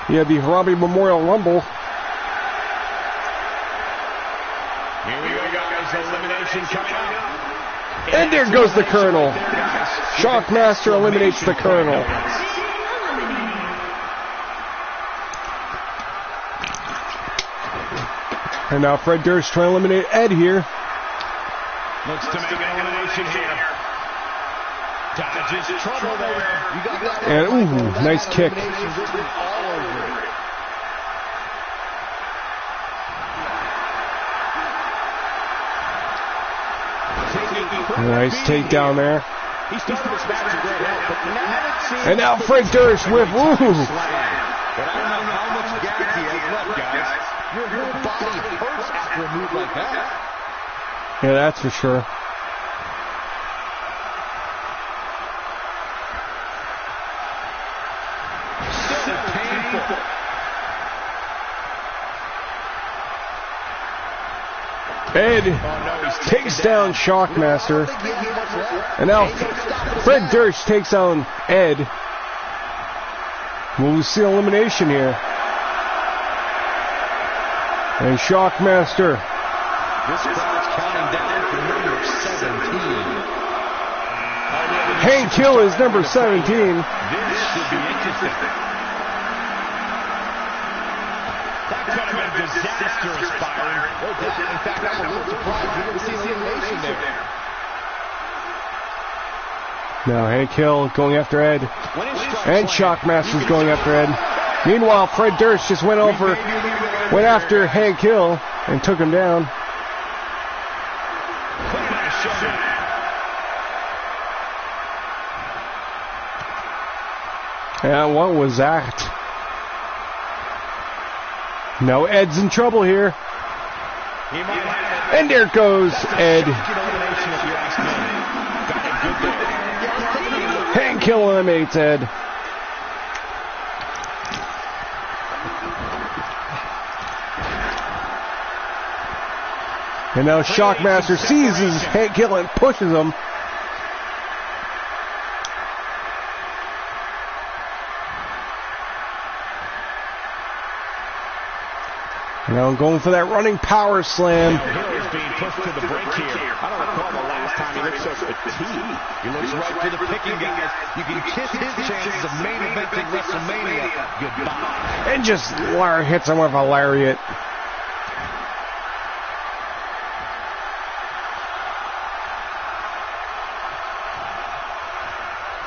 Yeah, the Harami Memorial Rumble. Here we go, guys. Elimination coming up. And there goes the Colonel. Shockmaster eliminates the Colonel. And now Fred Durst trying to eliminate Ed here. Looks to make an elimination here. Dodges trouble there. And ooh, nice kick. Nice takedown there. And now Fred Durst with woo. But I don't know how much gas he has left, guys. Your whole body hurts after a move like that. Yeah, that's for sure. Still painful. Ed takes down Shockmaster. And now Fred Durst takes on Ed. Will we see elimination here? And Shockmaster. This crowd's counting down for number 17. Hank Hill is number 17. This should be interesting. That could have been disastrous, Byron. In fact, I'm a little surprised we didn't see elimination there. Now Hank Hill going after Ed. And Shockmaster's going after Ed. Meanwhile, Fred Durst just went after Hank Hill and took him down. And what was that? Now Ed's in trouble here. And there goes Ed. Hank Hill eliminates Ed. And now Shockmaster seizes Hank Hill and pushes him. Now going for that running power slam. Hill is being pushed to the brink here. I don't recall the last time he looked so fatigued. He looks right to the picking, guys. You can kiss his chances of main eventing WrestleMania goodbye. And just hits him with a lariat.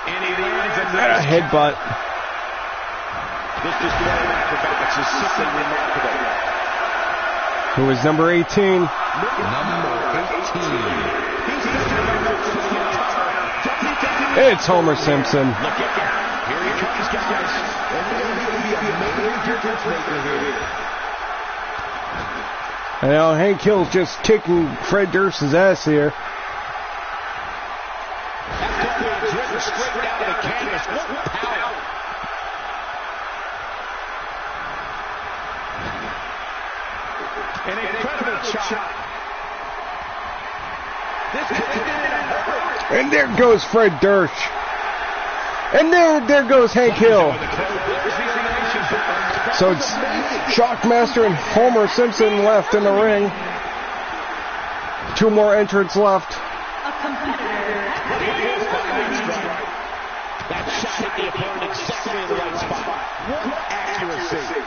And he lands a headbutt. This display of acrobatics is simply remarkable. Who is number 18? Number 18. It's Homer Simpson. Look at that. Here he comes, guys. And he's going to be a major difference maker here. And now Hank Hill's just kicking Fred Durst's ass here. That's driven straight down to the canvas. What power. An incredible chop. This could have been a hurt. And there goes Fred Durst. And there goes Hank Hill. So it's Shockmaster and Homer Simpson left in the ring. 2 more entrants left. A competitor. That shot hit the opponent exactly in the right spot. What accuracy.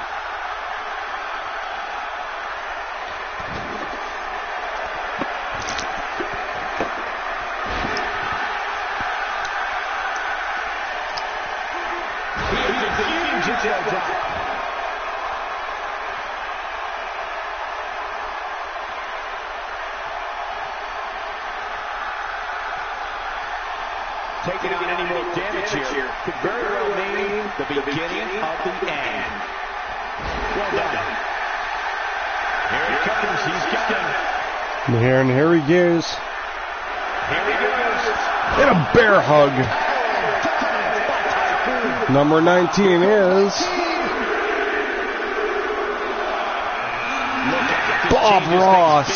Taking on any more damage here could very well mean the beginning of the end. Well done. Here he comes. He's got him. And here he goes. Here he goes. And a bear hug. Number 19 is Bob Ross.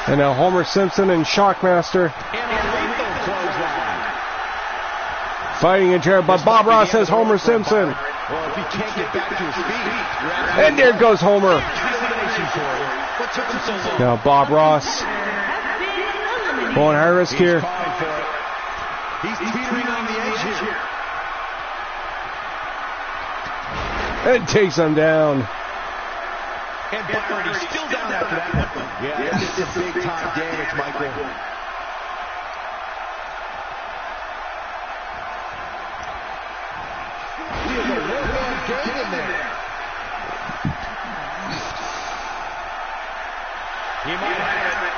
And now Homer Simpson and Shockmaster fighting each other, but Bob Ross says Homer Simpson. And there goes Homer. Now Bob Ross going high risk here. He's teetering on the edge here. And takes him down. And Byron, he's still down after that one. Yeah, this is big time damage, Michael. He has a one-man game in there. He might have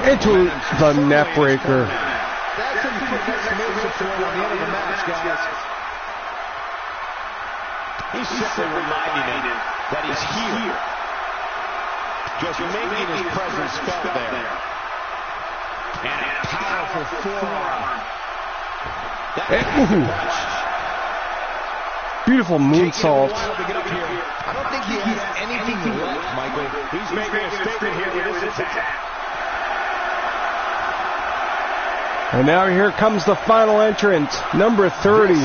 Into the neck breaker. That's when you put an exclamation point on the end of the match, guys. He's simply reminding him that he's here. Just making his presence felt there. And a powerful forearm. Beautiful moonsault. I don't think he has anything left, Michael. He's making a statement here with this attack. And now here comes the final entrant, number 30.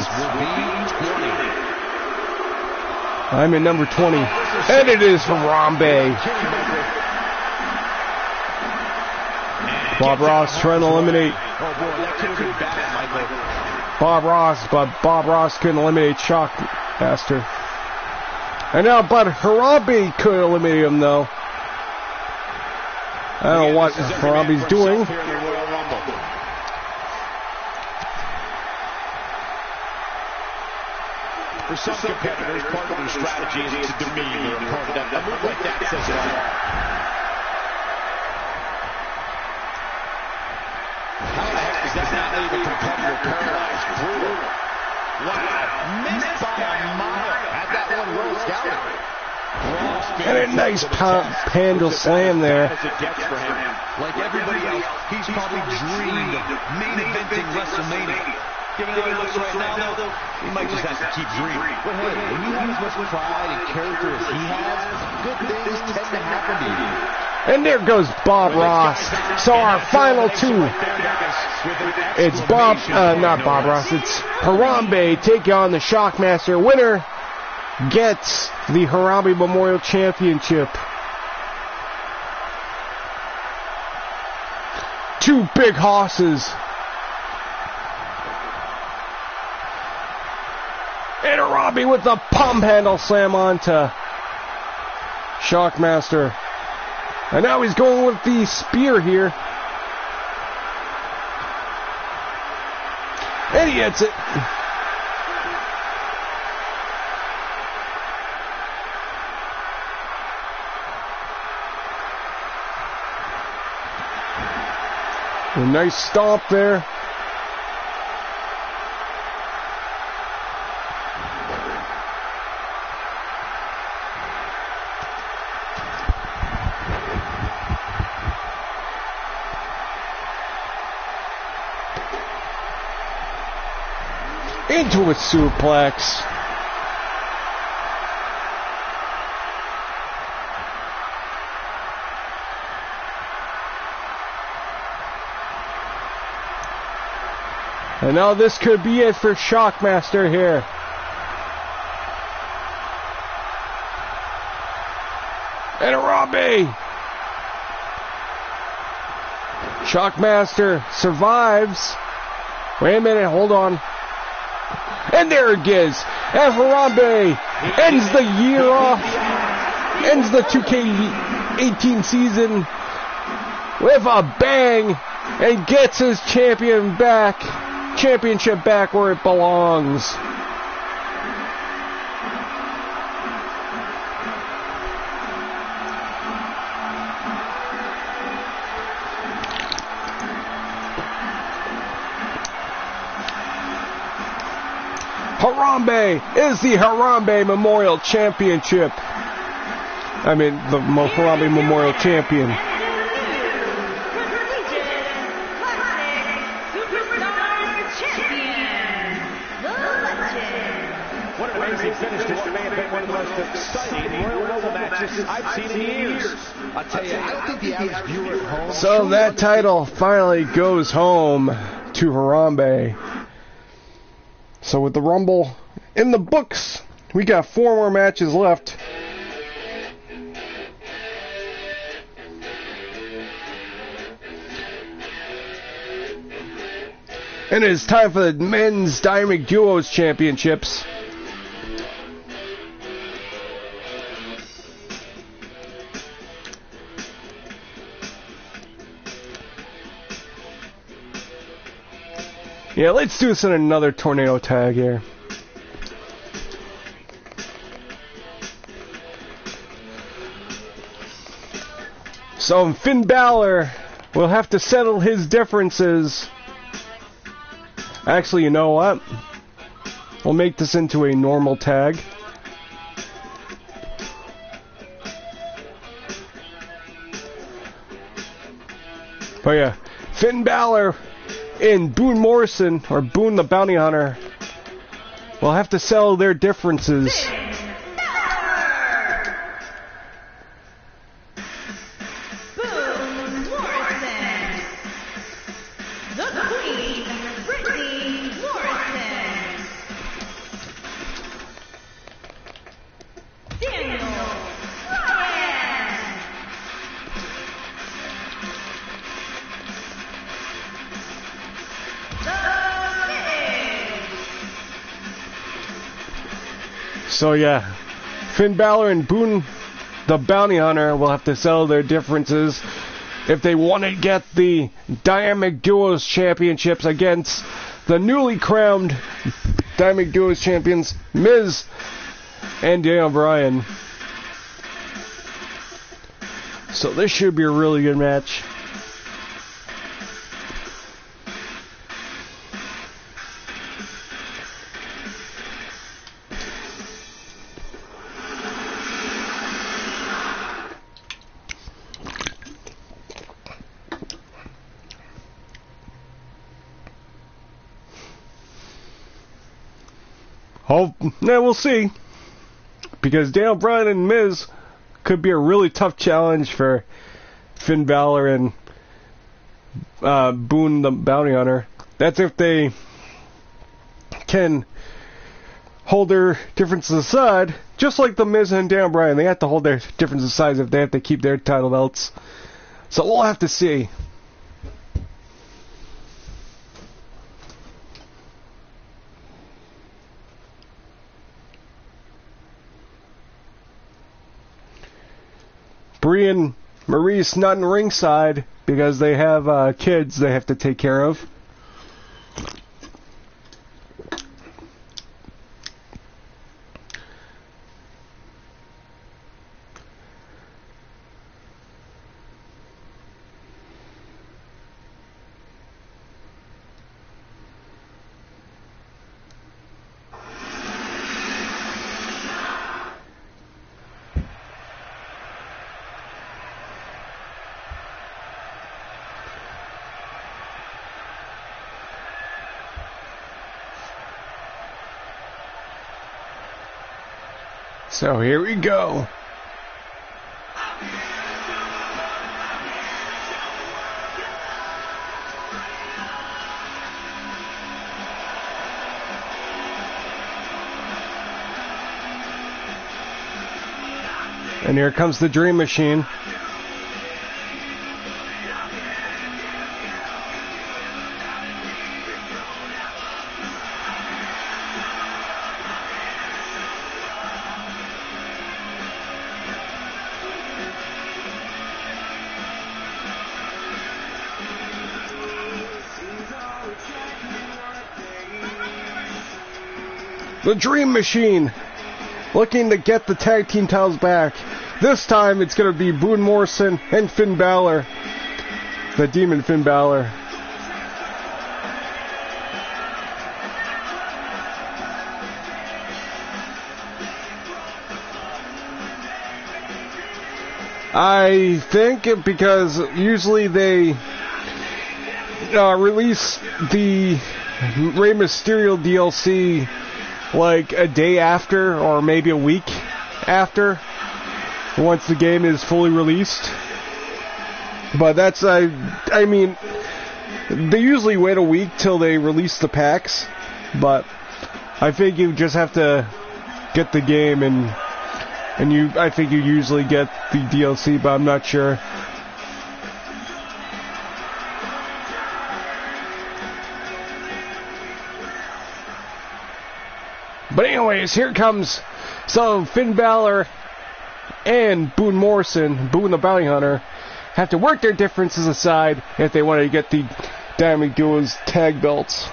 I'm in number 20. And it is Harambe. Bob Ross trying to eliminate Bob Ross, but Bob Ross couldn't eliminate Shockmaster. And now, but Harambe could eliminate him, though. I don't know what Harambe's doing. For some competitors, part of their strategy is to demean their opponent. A move like that says it all. How the heck does that not leave a competitor paralyzed? Brutal. Wow. Missed by a mile. Had that one well scouted. And a nice handle slam there. Like everybody else, he's probably dreamed of main eventing WrestleMania. Given how he looks right now, though, he might just have to keep dreaming. But hey, when you have as much pride and character as he has, good things tend to happen to you. And there goes Bob Ross. So our final two. It's not Bob Ross, it's Harambe taking on the Shockmaster. Winner gets the Harambe Memorial Championship. 2 big horses. And Harambe with the pump handle slam onto Shockmaster. And now he's going with the spear here. And he hits it. A nice stomp there. Into a suplex. And now this could be it for Shockmaster here. And Harambe. Shockmaster survives. Wait a minute, hold on. And there it is. And Harambe ends the year off. Ends the 2K18 season with a bang and gets his championship back where it belongs. Harambe is the Harambe Memorial Championship. I mean, the Harambe Memorial Champion. What an amazing finish to what may have been one of the most exciting Royal Rumble matches I've seen in years. I'll tell you, I don't think the average viewer at home... So that title finally goes home to Harambe. So with the Rumble in the books, we got 4 more matches left. And it's time for the Men's Dynamic Duos Championships. Yeah, let's do this in another tornado tag here. So Finn Balor will have to settle his differences. Actually, you know what? We'll make this into a normal tag. But yeah, Finn Balor and Boone Morrison, or Boone the Bounty Hunter, will have to settle their differences. Boone Morrison. The Queen, Brittany Morrison. Daniel Bryan. So yeah, Finn Balor and Boone the Bounty Hunter will have to settle their differences if they want to get the Dynamic Duos Championships against the newly crowned Dynamic Duos Champions, Miz and Daniel Bryan. So this should be a really good match. Oh, yeah, we'll see. Because Daniel Bryan and Miz could be a really tough challenge for Finn Balor and Boone the Bounty Hunter. That's if they can hold their differences aside, just like the Miz and Daniel Bryan. They have to hold their differences aside if they have to keep their title belts. So we'll have to see. Brie and Maurice not in ringside because they have kids they have to take care of. So here we go. And here comes the Dream Machine. The Dream Machine looking to get the tag team titles back. This time it's going to be Boone Morrison and Finn Balor. The Demon Finn Balor. I think because usually they release the Rey Mysterio DLC like a day after or maybe a week after, once the game is fully released. But that's, I mean, they usually wait a week till they release the packs, but I think you just have to get the game, and I think you usually get the DLC, but I'm not sure. But anyways, here comes, so Finn Balor and Boone Morrison, Boone the Bounty Hunter, have to work their differences aside if they want to get the Diamond Duos tag belts.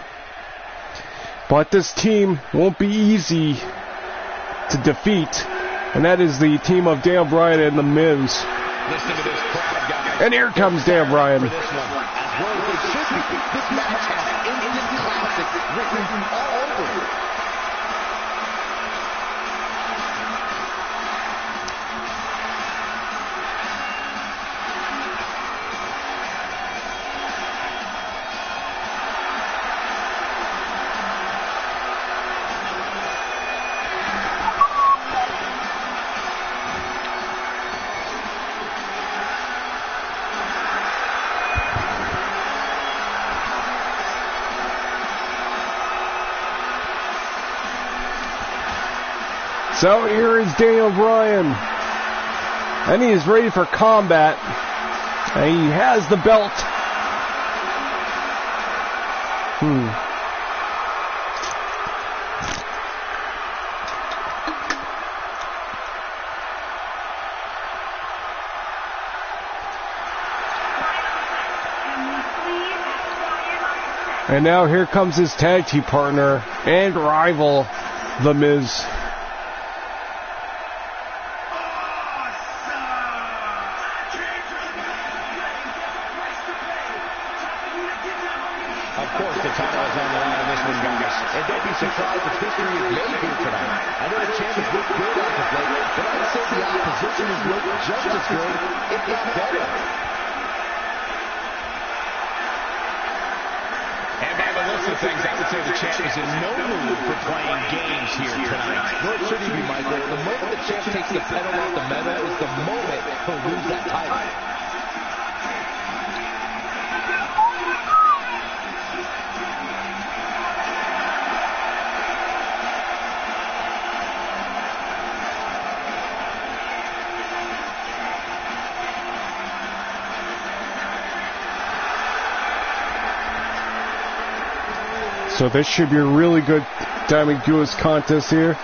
But this team won't be easy to defeat, and that is the team of Daniel Bryan and The Miz. Listen to this crowd, guys. And here comes Daniel Bryan. This match has instant classic written all over it. So here is Daniel Bryan, and he is ready for combat, and he has the belt. And now here comes his tag team partner and rival, The Miz. Surprised if history is made here tonight. I know the champ has looked good as of late, but I'd say the opposition has looked just as good, if not better. And by the looks of things, I would say the champ is in no mood for playing games here tonight. Nor should he be, Michael. The moment the champ takes the pedal off the metal is the moment he'll lose that title. So this should be a really good Diamond Duos contest here.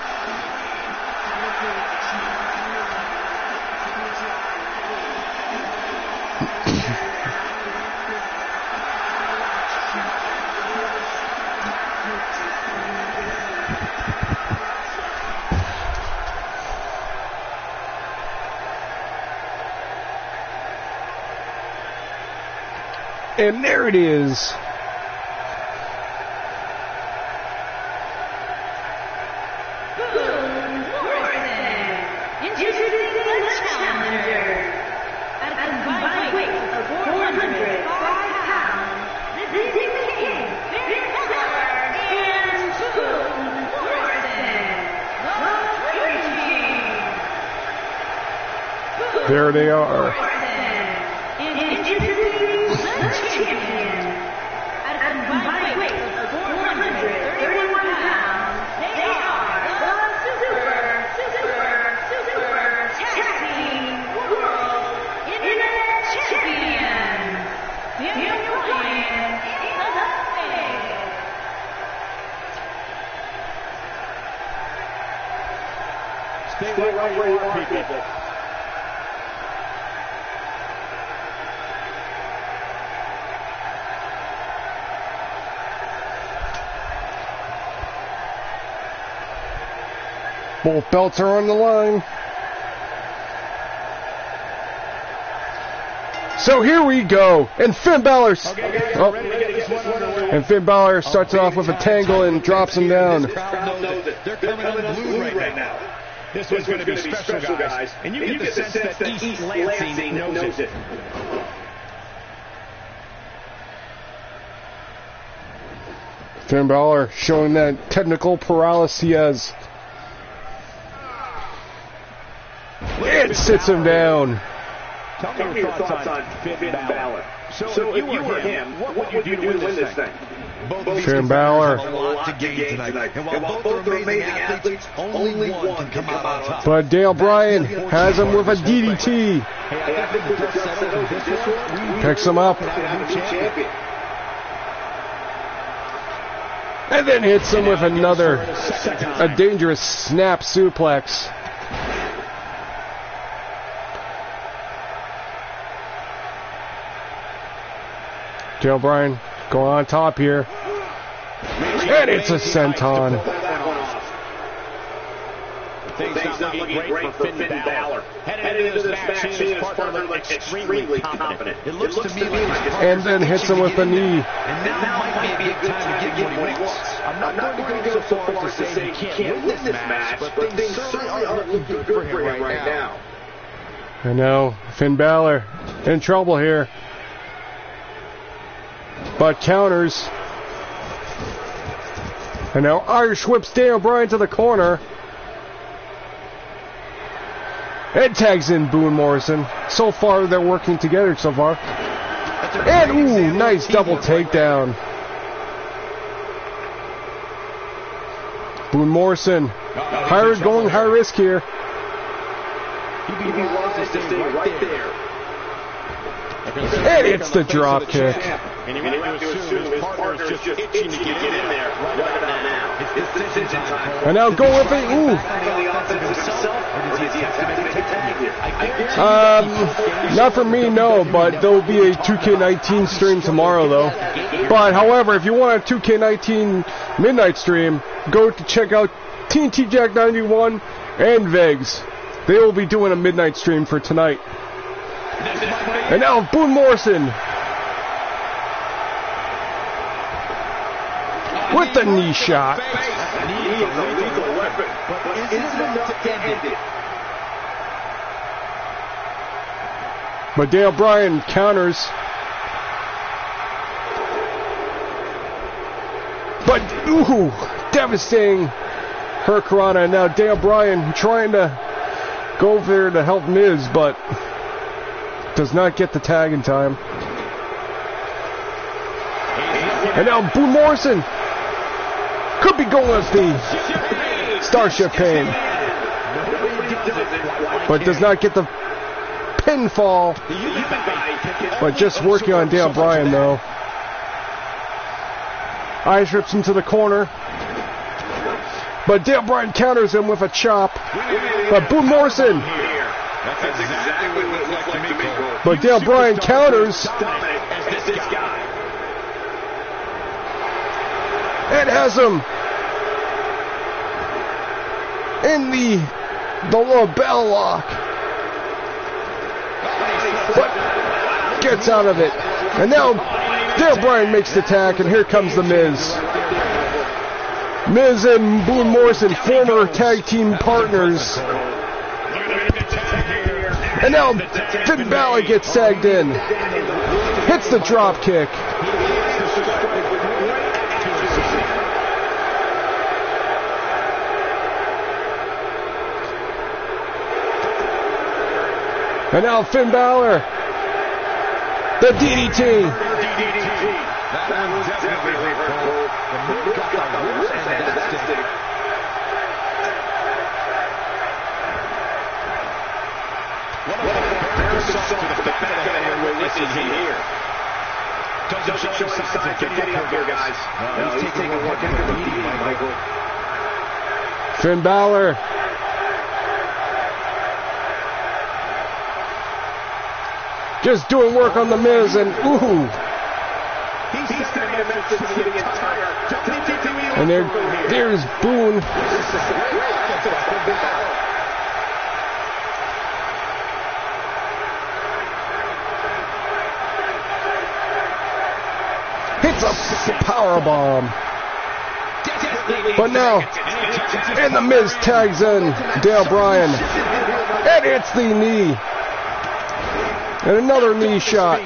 And there it is. There they are. Stay right where you are, people. Both belts are on the line. So here we go. And Finn Balor. And Finn Balor starts it off with a tangle and drops him down. They're coming unglued right now. This one's going to be special, guys. And you get the sense that East Lansing knows it. Finn Balor showing that technical paralysis he has. It sits him down. Tell me your thoughts on Finn Balor. So if you were him, what would you do to win this thing? Finn Balor. A lot to gain tonight. And while both are amazing athletes, only one can come out on top. But Daniel Bryan has him with a DDT. Picks him up. And then hits him with a dangerous snap suplex. Daniel Bryan going on top here. And it's a senton. Things not looking great for Finn Balor. Headed into this match, he and his partner look extremely confident. It looks to me like and then hits him with the knee. And now might be a good time to get what he wants. I'm not going to go so far as to say he can't win this match, but things certainly aren't looking good for him right now. I know. Finn Balor in trouble here. But counters. And now Irish whips Daniel Bryan to the corner. And tags in Boone Morrison. So far, they're working together so far. And, ooh, nice double takedown. Boone Morrison. Going high risk here. He wants to stay right there. And it's the drop kick. And you have to assume his partner is just itching to get in there right about now. It's decision time. And now go with it. Ooh. Not for me, no, but there'll be a 2K19 stream tomorrow, though. But, however, if you want a 2K19 midnight stream, go to check out TNT Jack 91 and Vegs. They will be doing a midnight stream for tonight. And now Boone Morrison with the knee shot. But Daniel Bryan counters. But, ooh, devastating Hurricanrana. And now Daniel Bryan trying to go over there to help Miz, but does not get the tag in time. And now Boone Morrison could be going with the Starship Pain, but does not get the pinfall. But just working on Daniel Bryan, though. Irish rips him to the corner, but Daniel Bryan counters him with a chop. But Boone Morrison. That's exactly what it looks like to me. But Daniel Bryan counters. And has him in the label lock. But gets out of it. And now Dale Bryan makes the tag, and here comes the Miz. Miz and Boone Morrison, former tag team partners. And now Finn Balor gets sagged in. Hits the drop kick. And now Finn Balor. The DDT. Doesn't show signs of getting up here, guys. No, he's taking a look at the beating, Michael. Finn Balor. Just doing work on the Miz, and ooh. And there's Boone. Hits a power bomb. But now, and the Miz tags in Dale Bryan. And it's the knee. And another knee shot.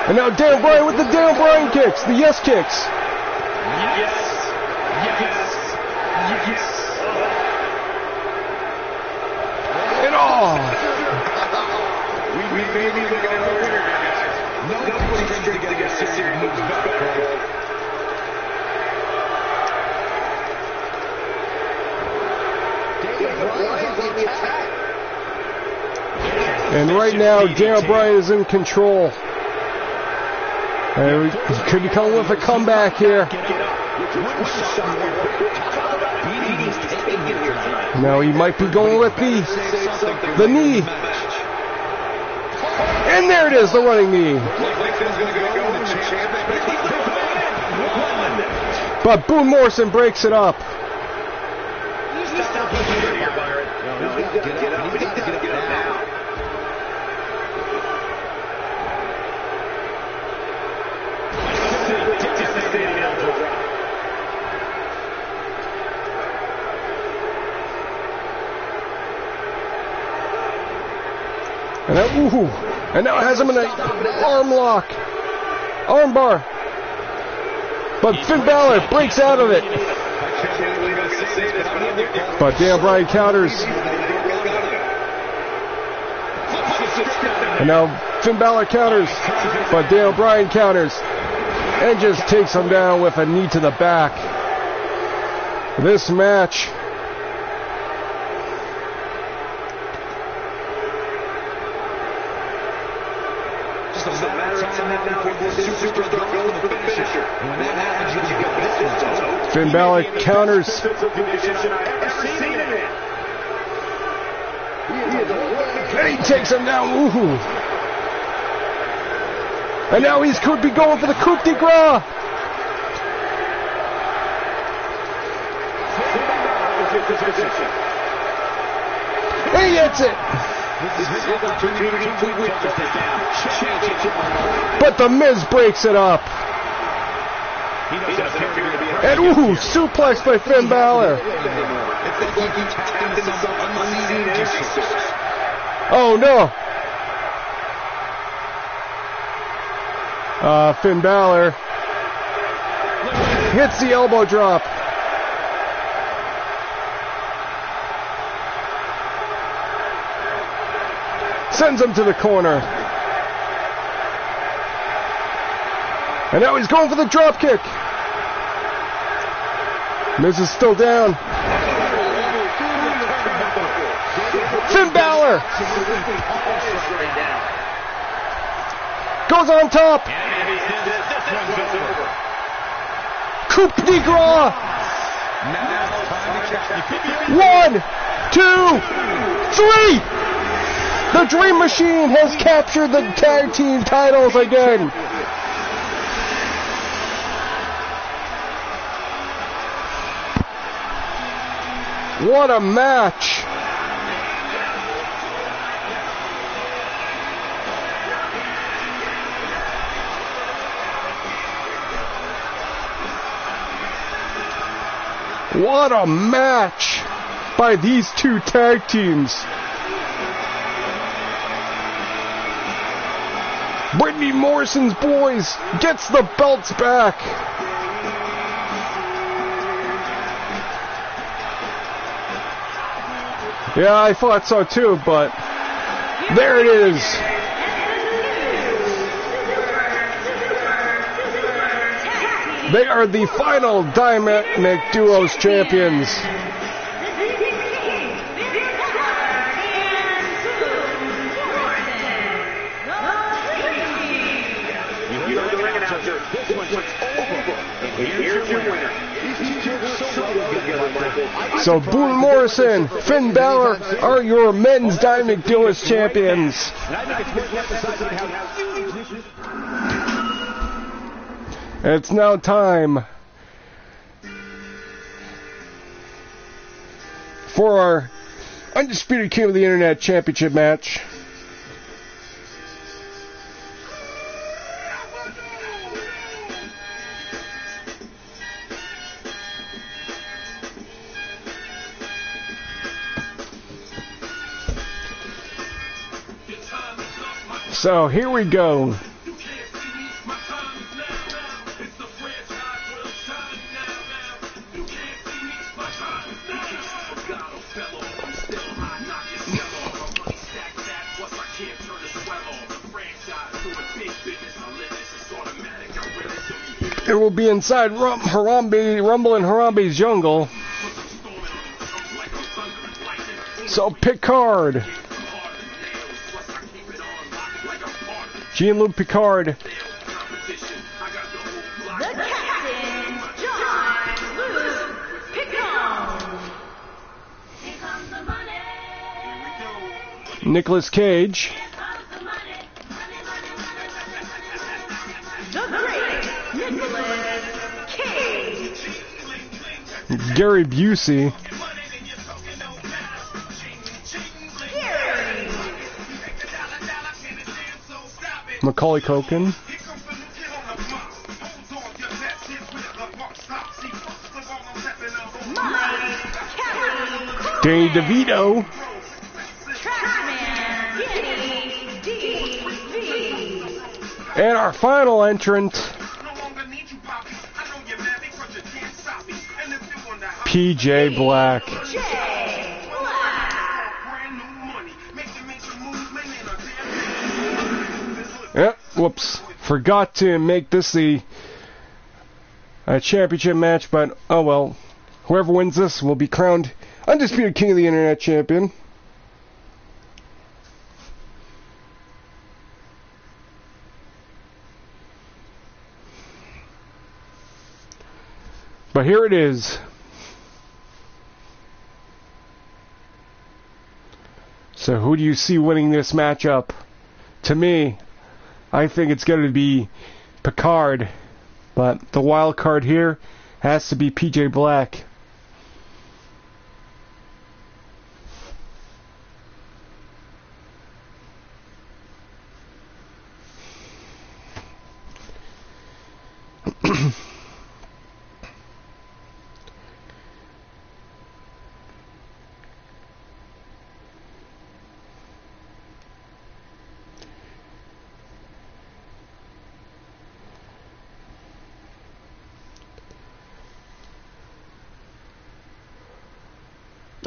And now Dale Bryan with the Dale Bryan kicks, the yes kicks. And oh! We may be looking at a winner, guys. No strings to get a series moves back. And right now, Dale Bryan is in control. And he could be coming with a comeback here. Now he might be going with the knee. And there it is, the running knee. But Boone Morrison breaks it up. And now it has him in an arm lock. Arm bar. But Finn Balor breaks out of it. But Dale Bryan counters. And now Finn Balor counters. But Dale Bryan counters. And just takes him down with a knee to the back. This match. Finn Balor counters. And he takes him down. Ooh. And now he could be going for the coup de grace. And he hits it. But the Miz breaks it up. And ooh, suplex by Finn Balor. Oh no. Finn Balor hits the elbow drop. Sends him to the corner. And now he's going for the drop kick. Miz is still down. Finn Balor goes on top. Coup de grace. 1, 2, 3. The Dream Machine has captured the tag team titles again. What a match! What a match by these two tag teams. Brittany Morrison's boys gets the belts back. Yeah, I thought so too, but there it is. They are the final Dynamic Duos champions. So Boone Morrison, Finn Balor are your men's Dynamic Duos champions. It's now time for our Undisputed King of the Internet Championship match. So here we go. It will be inside Rumble in Harambe's jungle. So Picard, Jean-Luc Picard, The captain, Jean-Luc Picard. Here comes the money. Nicolas Cage, The great Nicolas Cage. Gary Busey, Gary. Macaulay Culkin, Mike Kelly. Danny DeVito, Trackman Kenny DV. and our final entrant, PJ Black. J. Black. Yep, whoops. Forgot to make this the championship match, but oh well. Whoever wins this will be crowned Undisputed King of the Internet champion. But here it is. So who do you see winning this matchup? To me, I think it's going to be Picard. But the wild card here has to be PJ Black.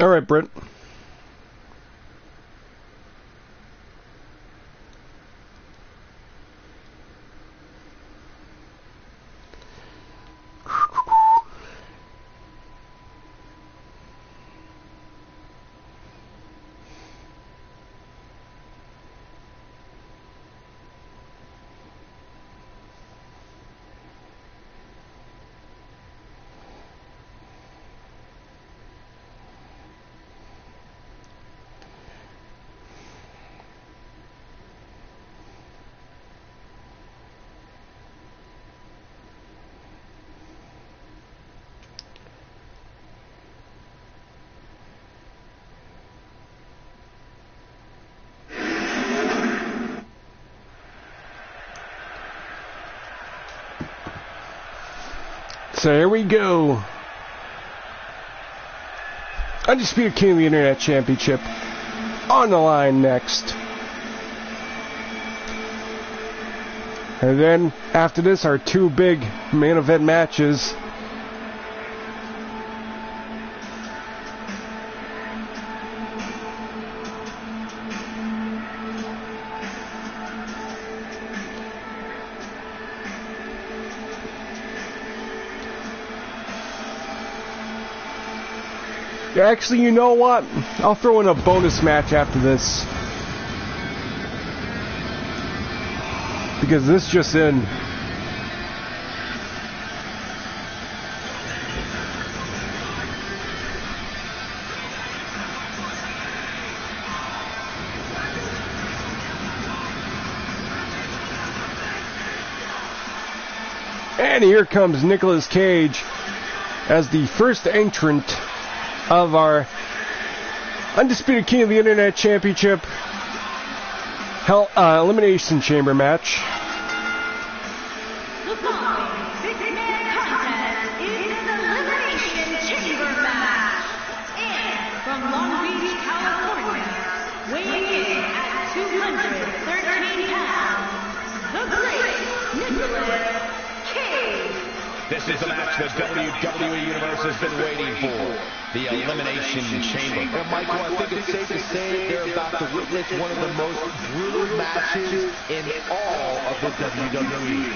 All right, Brent. So here we go. Undisputed King of the Internet Championship on the line next. And then after this, our two big main event matches. Actually, you know what? I'll throw in a bonus match after this. Because this just in. And here comes Nicolas Cage as the first entrant of our Undisputed King of the Internet Championship Elimination Chamber match. The following six-man contest is an Elimination Chamber match. And from Long Beach, California, weighing in at 213 pounds, the great Nicolas Cage. This is the match the WWE Universe has been waiting for. The Elimination Chamber. And Michael, I think it's safe to say they're about to witness one of the most brutal matches in all of the WWE.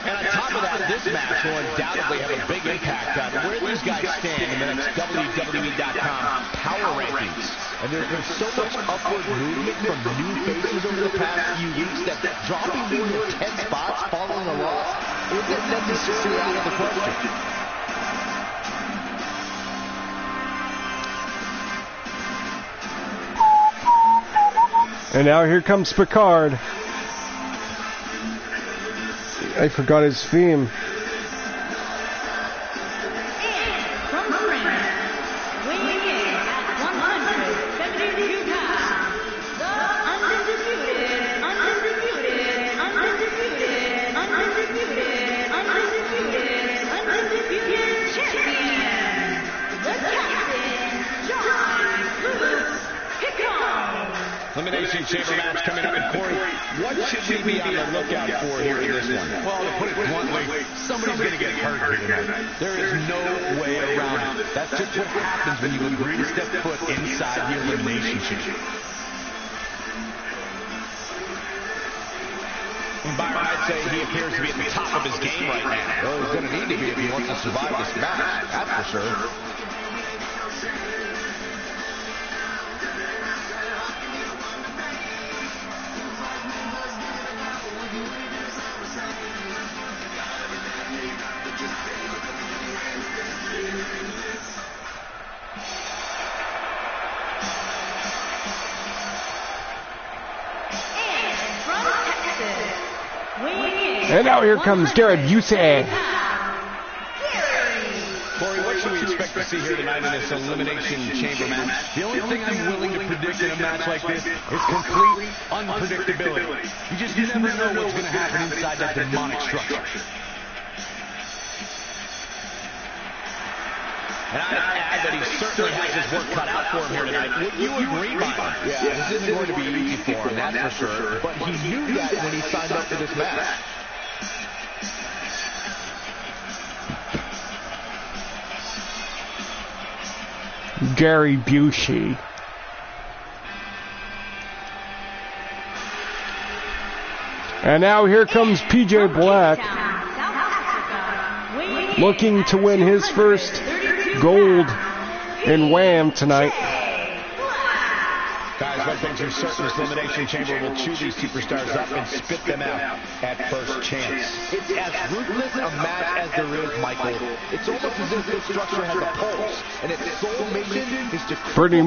And on top of that, this match will undoubtedly have a big impact on where these guys stand in the next WWE.com power rankings. And there's been so much upward movement from new faces over the past few weeks that dropping more than 10 spots following a loss isn't necessarily out of the question. And now here comes Picard. I forgot his theme. From France, weighing in at 172 pounds, the undisputed champion, the captain, John Luke Picard. Elimination Chamber match coming up in Corey. What should we be on the lookout for here in this one? Well, to put it bluntly, somebody's going to get hurt here tonight. There is no way around it. That's just what happens when you agree to step foot inside the Elimination Chamber. And Byron, I'd say he appears to be at the top of his game right now. Well, he's going to need to be if he wants to survive this match, that's for sure. And now here comes Garrett Busey. Corey, what should we expect to see here tonight in this Elimination Chamber match? The only thing I'm willing to predict in a match like this is complete unpredictability. You just never know what's going to happen inside that demonic structure. And I'd add that he certainly has his work cut out for him here tonight. Would you agree, Byron? Yeah, this isn't going to be easy for him, that's for sure. But he knew that when he signed up for this match. Gary Busey. And now here comes PJ Black, looking to win his first gold in WAM tonight. Guys, one thing's for certain, this Elimination Chamber will chew these superstars up and spit them out at first chance. It's as ruthless a match as there is, Michael. It's almost as if this structure has a pulse, and its sole mission is to... Brittany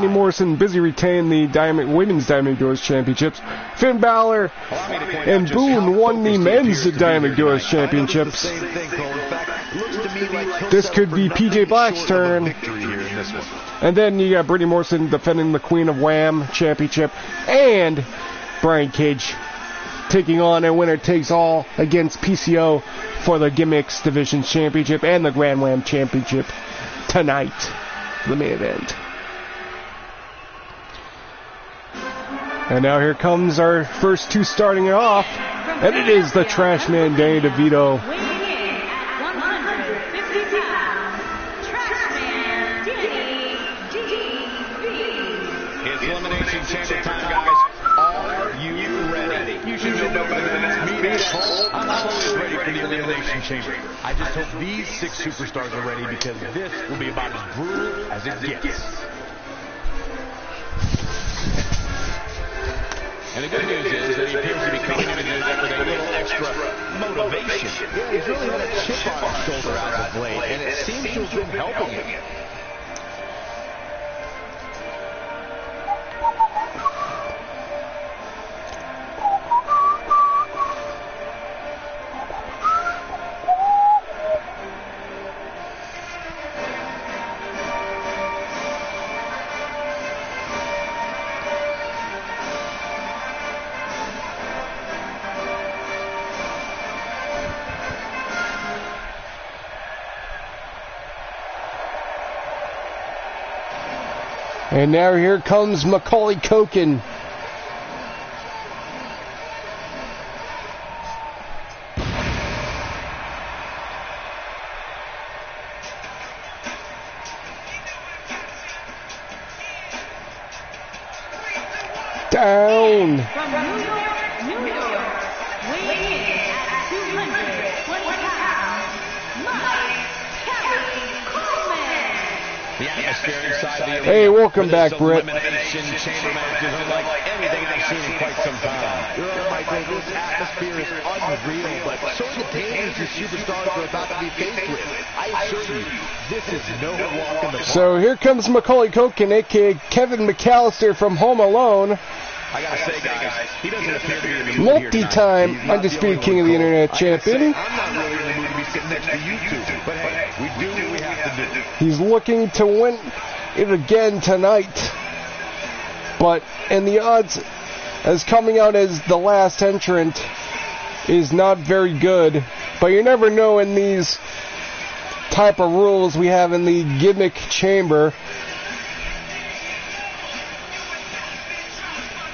Morrison busy retained the Women's Diamond Doors Championships. Finn Balor and Boone won the Men's Diamond Doors Championships. This could be PJ Black's turn. And then you got Brittany Morrison defending the Queen of WAM Championship. And Brian Cage taking on a winner-takes-all against PCO for the Gimmicks Divisions Championship and the Grand WAM Championship tonight, the main event. And now here comes our first two starting it off, and it is the Trash Man, Danny DeVito. Weighing in at 150 pounds, Trash Man, Danny DeVito. It's Elimination Chamber time, guys. Are you ready? You should know better than this. Me at home, I'm always ready for the Elimination Chamber. I just hope these 6 superstars are ready, because this will be about as brutal as it gets. And the good news is that he appears to be coming into this with a little extra motivation. Yeah, he's really had a chip on his shoulder as of late, and it seems to have been helping him. And now here comes Macaulay Culkin. Down. From New York, weighing in at 220 pounds, Mike Kelly Coleman. The atmosphere inside the arena. Hey, welcome back, This Britt. Elimination Chamber match is unlike anything I've seen in quite some time. You're right, Michael. This atmosphere is unreal, but so are the dangers these superstars are about to be faced with. I assure you, this is no walk in the park. So here comes Macaulay Culkin, a.k.a. Kevin McAllister from Home Alone. I gotta say, guys, he doesn't appear to be in the mood here tonight. Multi-time undisputed king of the internet champion. I'm not really in the mood to be sitting next to you two, but hey, we do what we have to do. He's looking to win it again tonight. But, and the odds as coming out as the last entrant is not very good. But you never know in these type of rules we have in the gimmick chamber.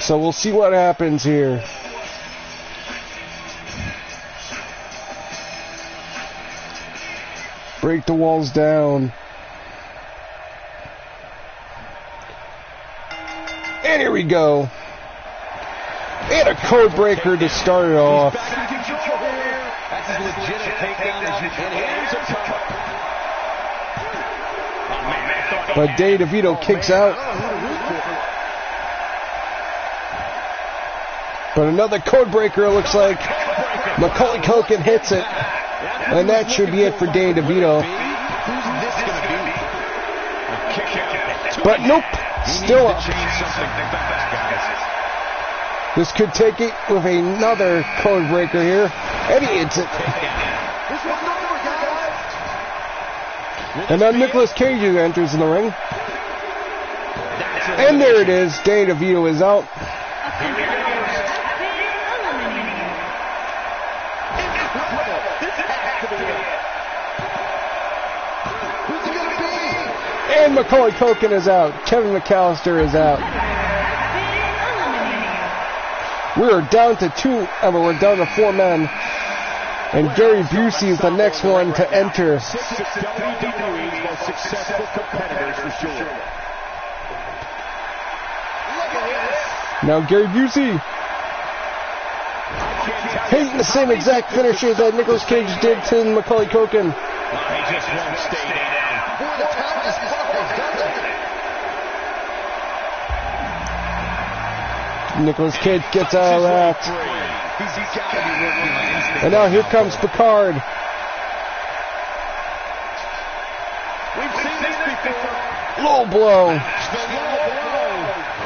So we'll see what happens here. Break the walls down. And here we go. And a code breaker to start it off. Back in control here. That's as legit a takedown as you can. Here's a cover. Oh, man, I thought But Danny DeVito kicks out. But another code breaker, it looks like. Macaulay Culkin hits it. And that should be it for Danny DeVito. Who's this going to be? A kick out. But nope, still up. Change something fast, guys. This could take it with another code breaker here. And he hits it. This one's over, guys. And now Nicolas Cage enters in the ring. And there it is. Danny DeVito is out. And Macaulay Culkin is out. Kevin McAllister is out. We're down to we're down to 4 men. And Gary Busey is the next one to enter. WWE's most successful competitors for sure. Now Gary Busey hitting the same exact finisher that Nicolas Cage did to Macaulay Culkin. He just won't stay down. Boy, the time just flies, doesn't it? Nicolas Cage gets out of that. He's got to be working on instinct. And now here comes Picard. We've seen this before. Low blow. The low blow.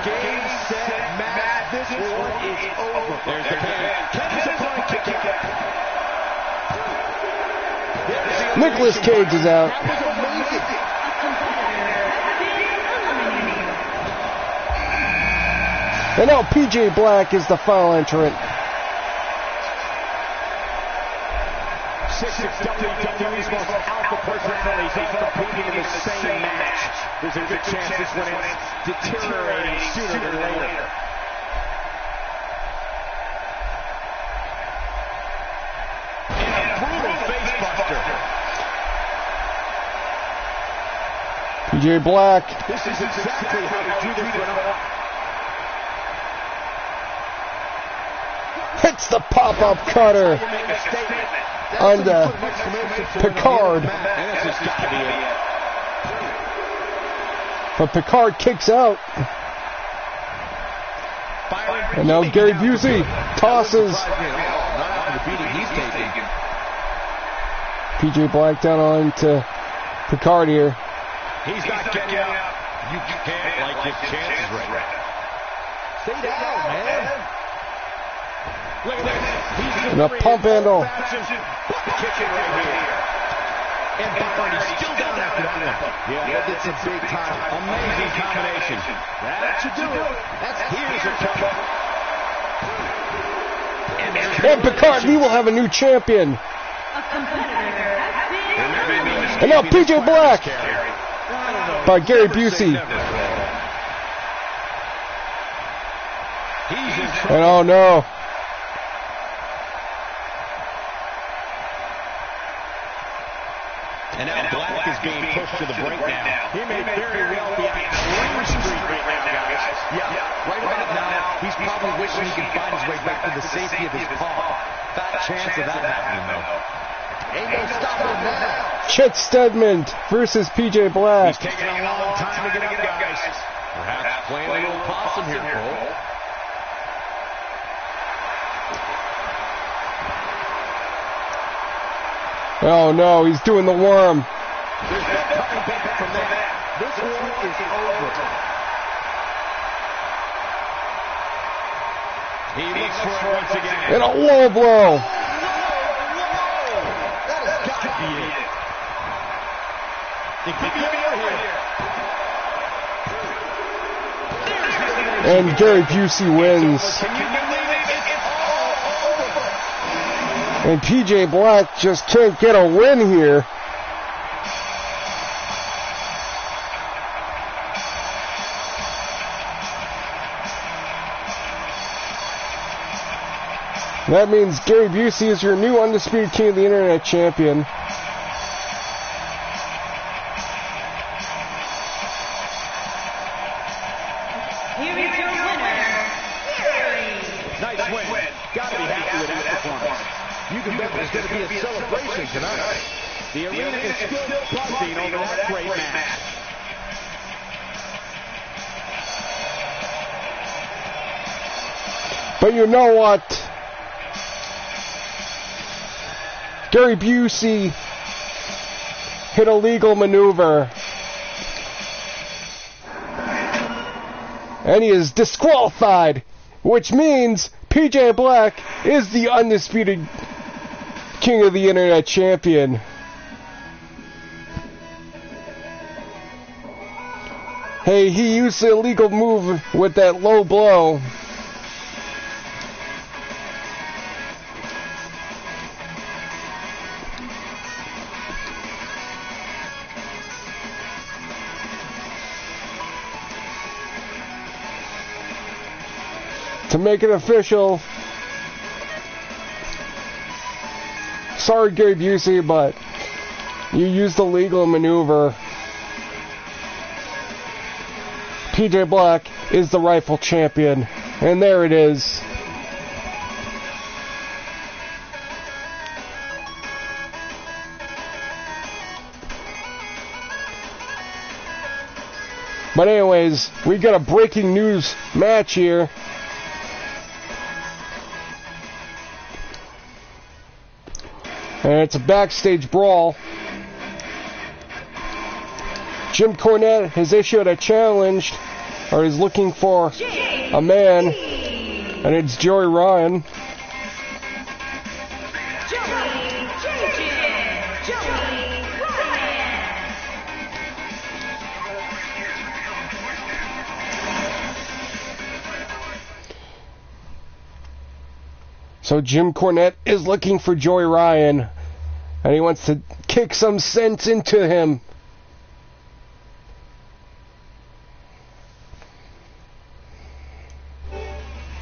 Game, set, match. This one is over. There's the pin. Kevin's applying kick out. Nicolas Cage is out. And now PJ Black is the final entrant. 6 of WWE's most alpha personalities all competing in the same match. There's a good chance this one ends deteriorating sooner than later. And a brutal facebuster. PJ Black. This is exactly how you do this one. Hits the pop-up cutter on the Picard. But Picard kicks out. And now Gary Busey tosses PJ Black down onto Picard here. He's not getting out. You can't like his chances right now. Stay down, man. Look at this. And a pump handle. Kicking right here. And Barney still down after that one. Yeah, that did some big time. Amazing combination. That should do it. Here's a cover. And Picard, we will have a new champion. And now PJ Black by Gary Busey. And oh no. And now Black is being pushed to the brink now. He may very well be on Clean Street right now, guys. Yeah, right about now, he's probably wishing he can find his way back to the safety of his paw. Fat chance of that happening, though. Ain't no stopping him now. Chet Stedman versus PJ Black. He's taking a long time to get up, guys. Perhaps playing a little possum here, Cole. Oh no, he's doing the worm. There's no coming back from that. This war is over. He looks for it once again. And a low blow. That has got to be it. It could be over here. And Gary Busey wins. Can you believe it? It's all over. And PJ Black just can't get a win here. That means Gary Busey is your new undisputed King of the Internet champion. Here is your winner, Gary. Nice win. Gotta be happy with that performance. You can bet there's going to be a celebration tonight. The arena is still buzzing over that great match. But you know what? Gary Busey hit a legal maneuver. And he is disqualified, which means PJ Black is the undisputed King of the Internet champion. Hey, he used the illegal move with that low blow. To make it official, sorry Gary Busey, but you used the legal maneuver. PJ Black is the rightful champion, and there it is. But anyways, we got a breaking news match here. And it's a backstage brawl. Jim Cornette has issued a challenge, or is looking for a man, and it's Joey Ryan. So Jim Cornette is looking for Joey Ryan. And he wants to kick some sense into him.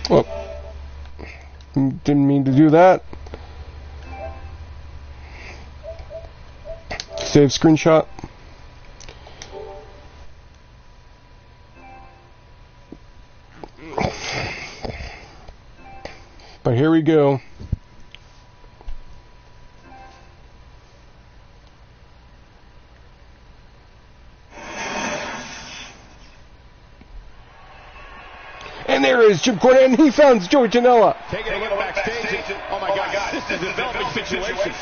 Oh. Didn't mean to do that. Save screenshot. But here we go. And there is Jim Cornette, and he found Joey Janela. Taking a look backstage. Oh my God, this is a developing situation.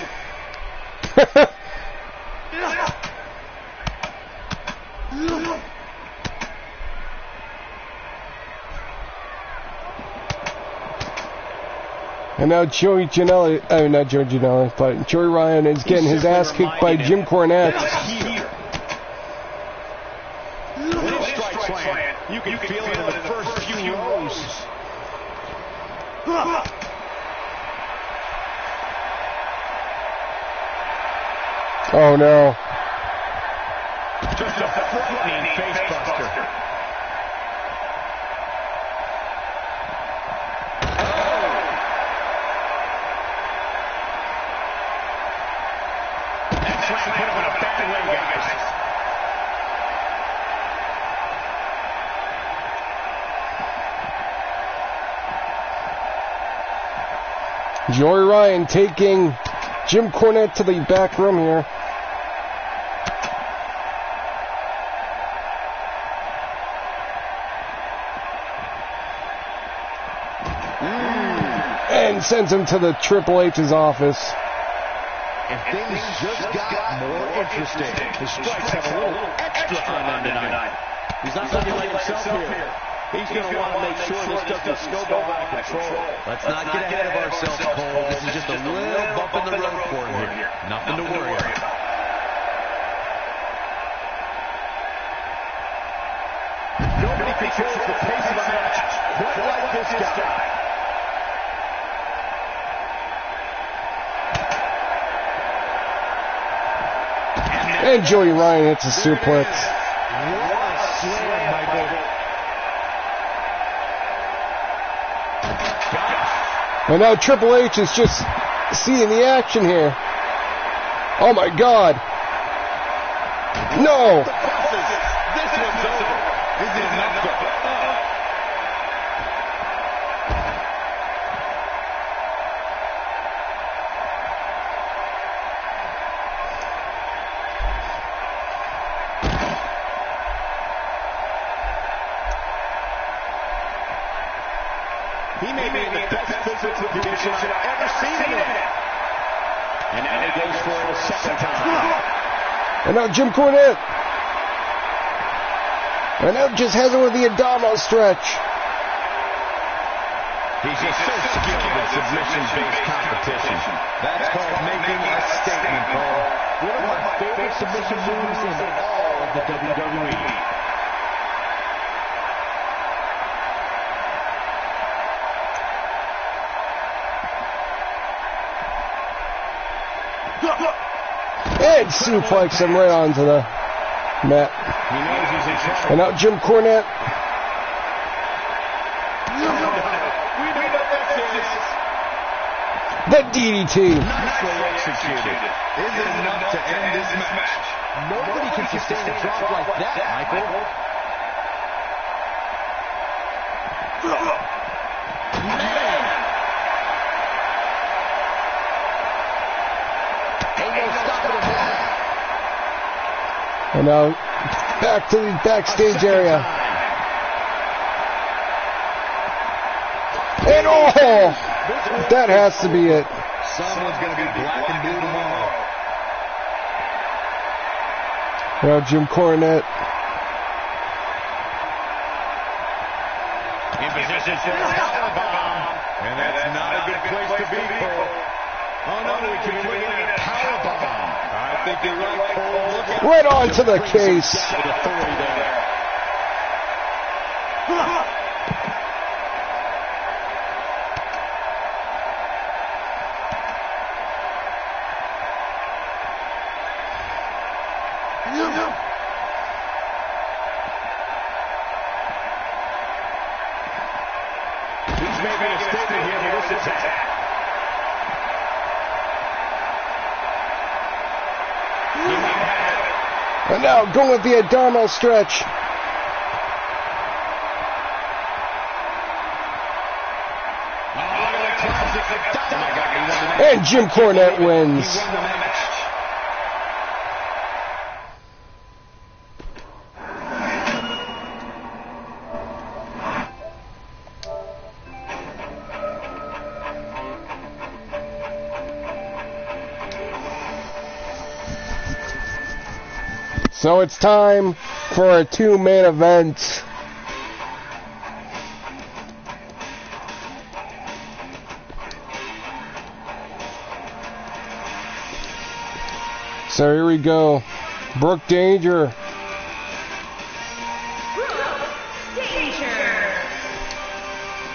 And now Joey Janela, not Joey Janela, but Joey Ryan is getting his ass kicked by Jim Cornette. You can feel it in the first few rows. Oh no. Just a frightening facebuster. That slam put him in a bad way, guys. Joey Ryan taking Jim Cornette to the back room here. And sends him to the Triple H's office. And things just got more interesting. The strikes have a little extra on them tonight. He's not looking like himself here. He's going to want to make sure this doesn't snowball out of control. Let's not get ahead of ourselves, Cole. This is just a little bump in the road for him here. Nothing to worry about. Nobody controls the pace of a match quite like this guy. And Joey Ryan hits a suplex. What a slam, Michael. And now Triple H is just seeing the action here. Oh my God. No. This one's over. Is it enough to... He may be in the best physical condition I've ever seen him in. And now he goes for it a second time. And now Jim Cornette. And now just has it with the abdominal stretch. He's just so skilled in submission-based competition. That's called making a statement, Paul. One of my favorite submission moves in all of the WWE. And suplex him right onto the mat. He knows he's in trouble. And now Jim Cornette. We know what this is. The DDT. Nicely executed. Is it enough to end this match? Nobody can sustain a drop like that, Michael. And now back to the backstage area. And oh, that has to be it. Someone's going to be black and blue tomorrow. Now Jim Cornette. In position for a powerbomb. And that's not a good place to be, Cole. Oh no, we could be looking at a powerbomb. I think you're right, Cole. Look at Right onto the case. with authority there. method here for this attack. And now going with the abdominal stretch. And Jim Cornette wins. So it's time for a two-main event. So here we go. Brooke Danger.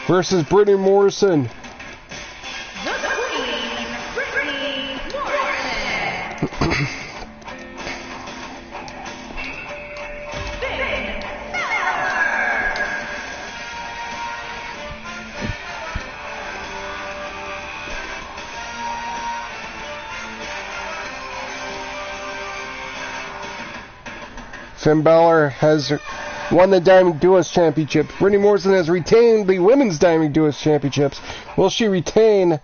Versus Brittany Morrison. The Queen, Brittany Morrison. Finn Balor has won the Diamond Duos Championship. Brittany Morrison has retained the Women's Diamond Duos Championships. Will she retain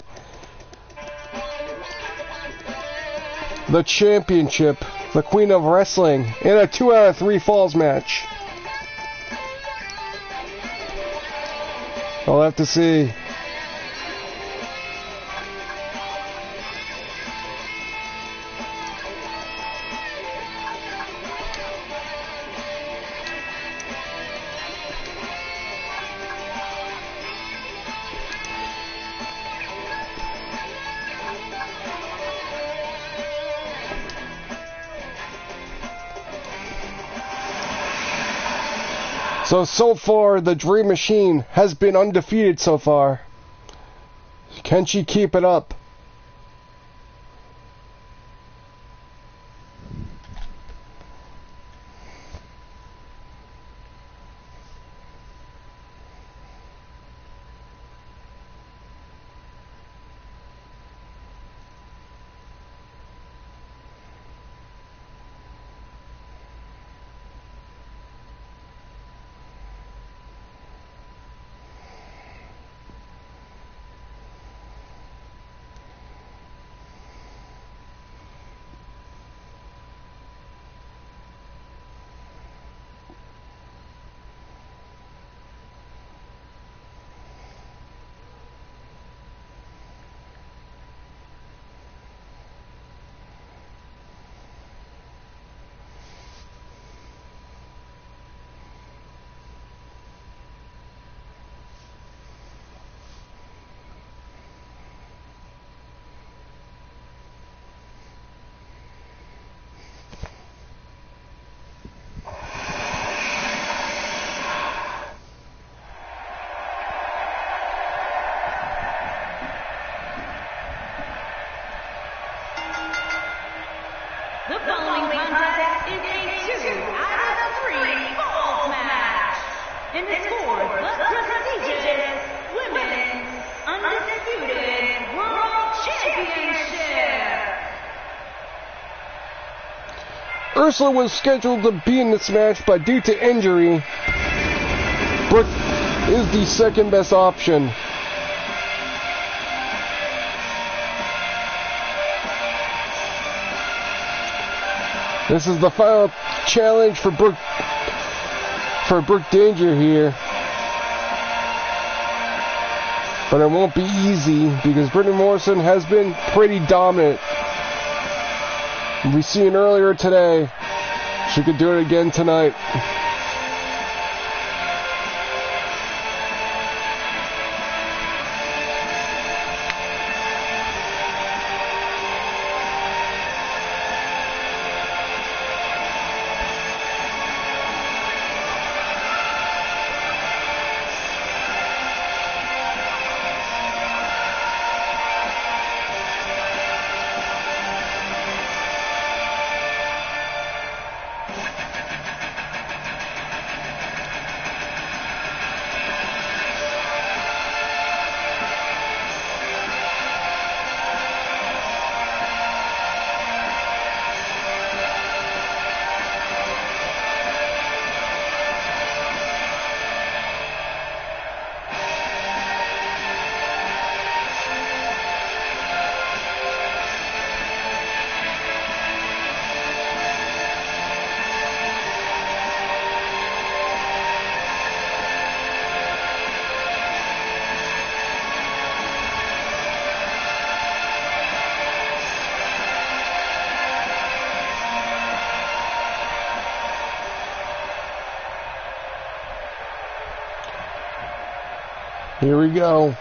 the championship, the Queen of Wrestling, in a 2 out of 3 falls match? I'll have to see. So far, the Dream Machine has been undefeated so far. Can she keep it up? The following contest is a 2 out of 3 falls match. And it's for the prestigious Women's Undisputed World Championship. Ursula was scheduled to be in this match, but due to injury, Brooke is the second best option. This is the final challenge for Brooke Danger here. But it won't be easy because Brittany Morrison has been pretty dominant. We seen earlier today. She could do it again tonight. Here we go.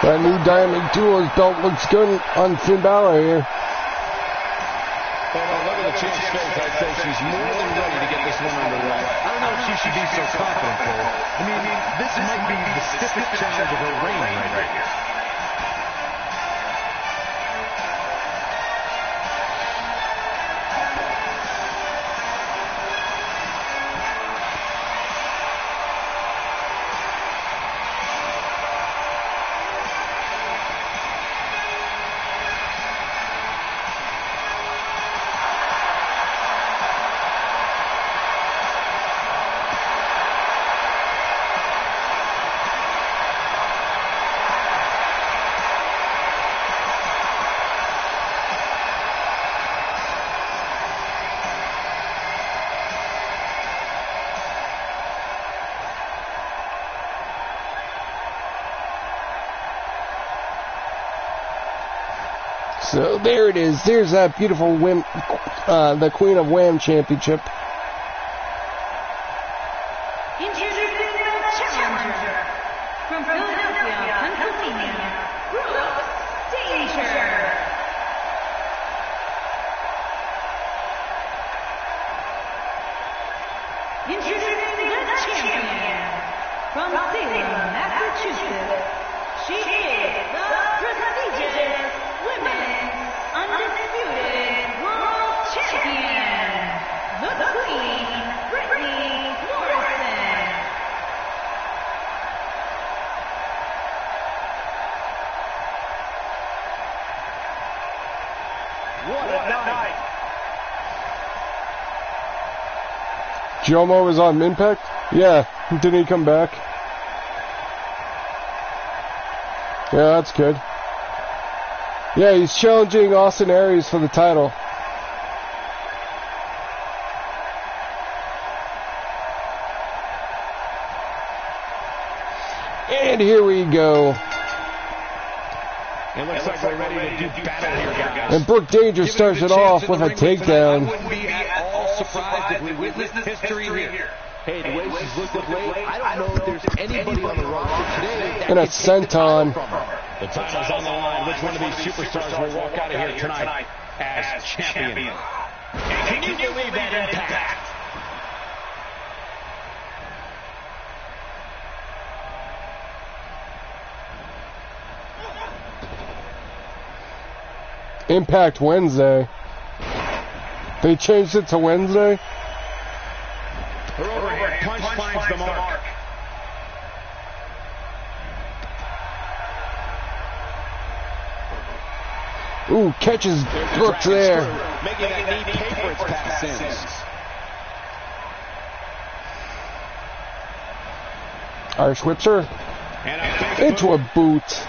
That new Diamond Duels belt looks good on Finn Balor here. Well, look at the champ's face. I'd say she's more than ready to get this one underway. I don't know if she should be so confident, Cole. I mean, this might be the stiffest challenge of her reign right here. So there it is. There's that beautiful the Queen of WAM championship. Introducing the challenger from Philadelphia, Pennsylvania, Danger. Introducing the champion from Salem, Massachusetts. She is the prestigious Women's Undisputed World Champion, the Queen, Brittany Morrison. What a night. Jomo was on Impact? Yeah, didn't he come back? Yeah, that's good. Yeah, he's challenging Austin Aries for the title. And here we go. It looks like we're ready to do battle here, guys. And Brooke Danger starts it off with a takedown. I wouldn't be at all surprised if we witnessed history here. Hey, the way she's looked of late, I don't know if there's anybody on the roster today that And a senton. The title's on the line. Which one of these superstars will walk out of here tonight as champion? Can you believe that impact? Impact Wednesday. They changed it to Wednesday? Her overhead punch finds the mark. Ooh, catches Brooks there. Making that knee pay for its past sins. Irish whips her into a boot.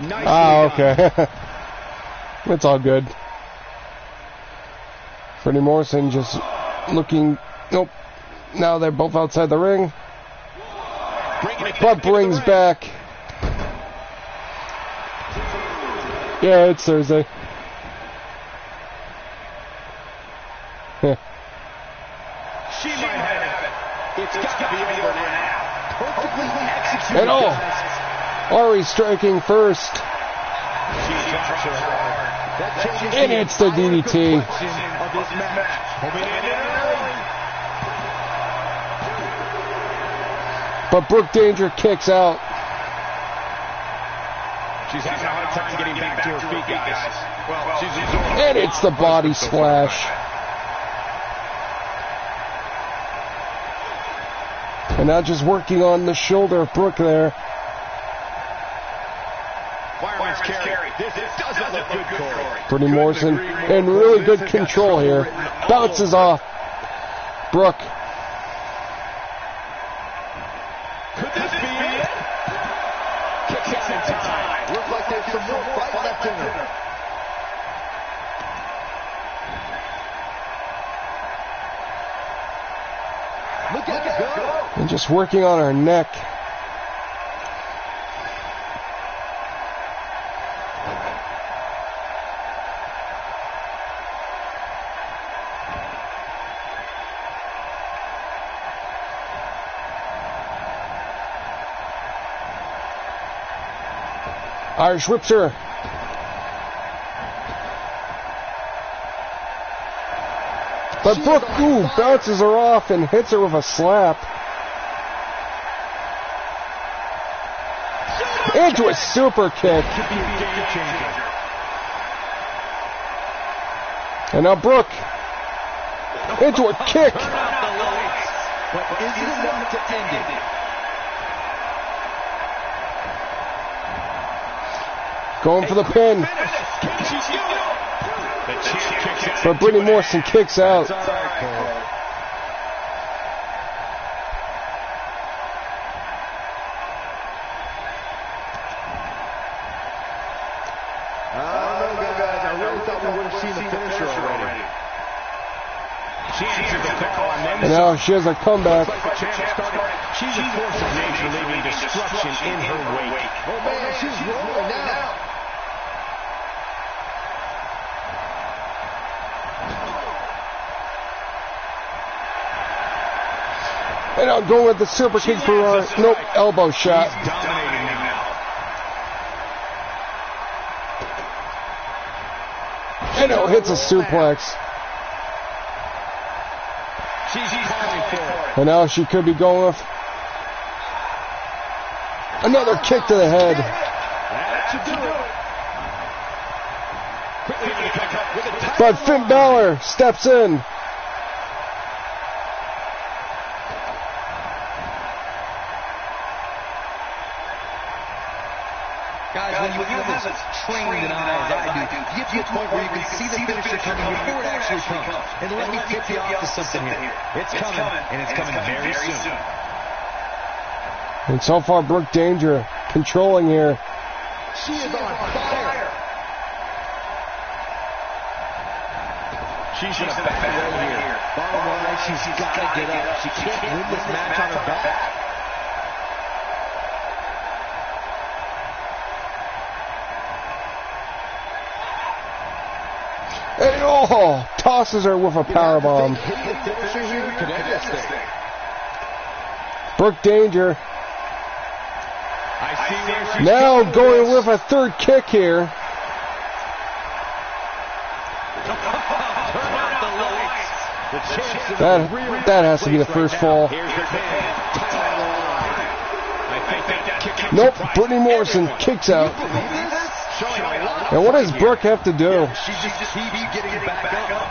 Okay. It's all good. Freddie Morrison just looking. Nope. Now they're both outside the ring. But brings back. Yeah, it's Thursday. She might have it. It's got to be over now. Perfectly executed. And Ari striking first. And it's the DDT. But Brooke Danger kicks out. She's having a hard time getting back to her feet, guys. And it's the body splash. And now just working on the shoulder of Brooke there. Fireman's carry. This doesn't look good, Corey. Brittany Morrison in really good control here. Bounces off Brooke. Could this be it? Kicks out in time. Looks like there's some more fight left in her. Look at her go. And just working on her neck. Irish whips her. But Brooke, bounces her off and hits her with a slap. Into a super kick. And now Brooke into a kick. But is it enough to end it? Going for the pin. But Brittany Morrison kicks out. And now she has a comeback. She's a force of nature, leaving destruction in her wake. Oh man, she's rolling now. And now going with the super kick for nope, elbow shot. She's dominating now. And now hits a suplex. She's calling for it. And now she could be going with another kick to the head. That should do it. But Finn Balor steps in. Guys, when you have as trained an eye as I do, you get to a point where you can see the finisher coming before it actually comes. And let me tip you off to something here. It's coming, and it's coming very soon. And so far, Brooke Danger controlling here. She is on fire. She's in a bad way here. Bottom line, she's got to get up. She can't win this match on her back. And tosses her with a powerbomb. Brooke Danger now going with a third kick here. That has to be the first fall. Nope, Brittany Morrison kicks out. And what does Brooke have to do? She just keeps getting back up.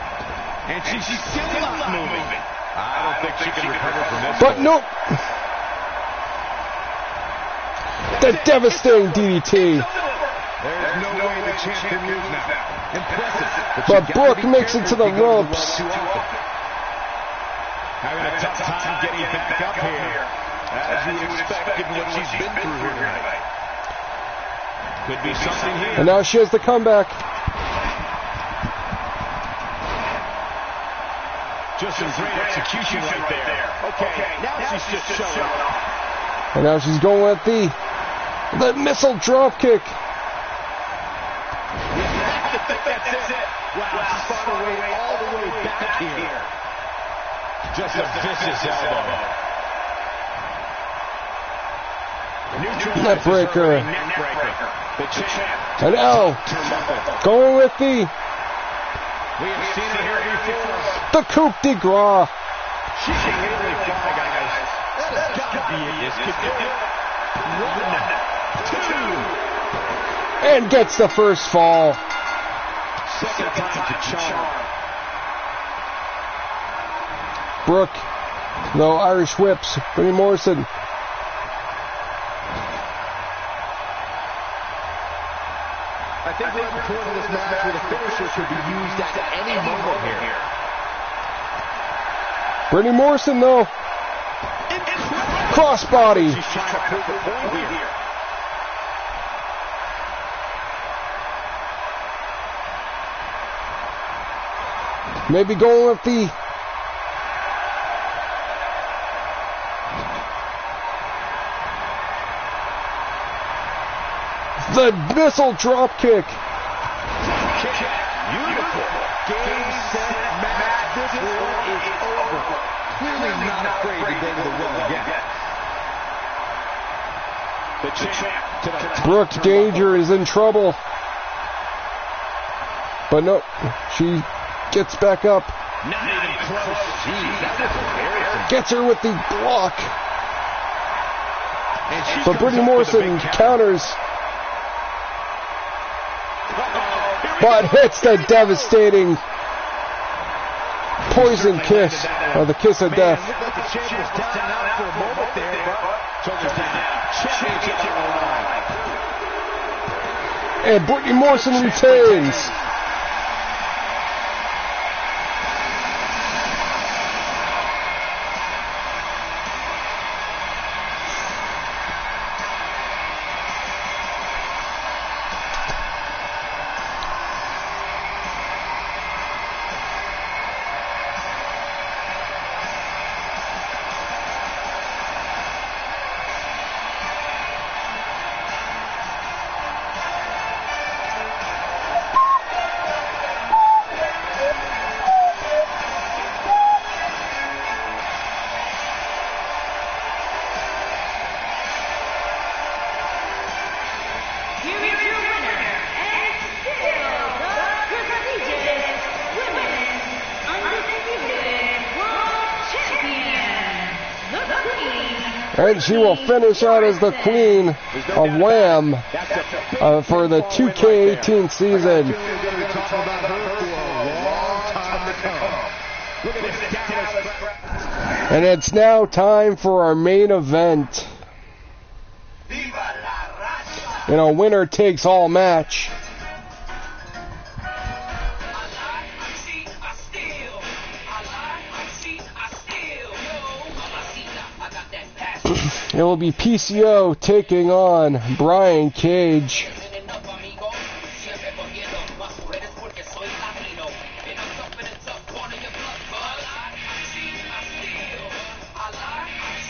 And she's still not moving. I don't think she can recover from this. But nope. The devastating DDT. There's no way the champ can lose now. Impressive. But Brooke makes it to the ropes. Having a tough time getting back up here. As you would expect, given what she's been through here tonight. Could be something here. And now she has the comeback. Just some great execution right there. Okay, now she's just showing off. And now she's going with the missile drop kick. That's it. Wow, she's fought her way all the way back here. Just a vicious elbow. Neck breaker. The champ. And now going with the We have seen it here before. coup de grace. She can really fly, guys. That has got to be it. This could do it. 1, 2. And gets the first fall. Second time to charm. Brooke Though Irish whips. Brittany Morrison. I think we're at the point of this match where the finisher could be used at any moment here. Brittany Morrison, though. Crossbody. She's trying to prove a point here. Maybe going with the missile drop kick. Beautiful. Game, set, match. This war is over. Clearly not afraid to go to the well again. The champ to the Brooke Danger is in trouble. But no, she gets back up. not even close. Jeez, that was embarrassing. Gets her with the block. And she But Brittany comes up with a Morrison big counter. counters. But hits the devastating poison kiss, or the kiss of death. Man, looked like the champ was down and out for a moment there, but shoulders down. Championship on the line. And Brittany Morrison retains. Here is your winner, and still the prestigious Women's Undisputed World Champion, the Queen. And she will finish out as the queen of WAM for the 2K18 season. We're going to be talking about her for a long time to come. Look at this Dallas. And it's now time for our main event. In a winner takes all match. It will be PCO taking on Brian Cage.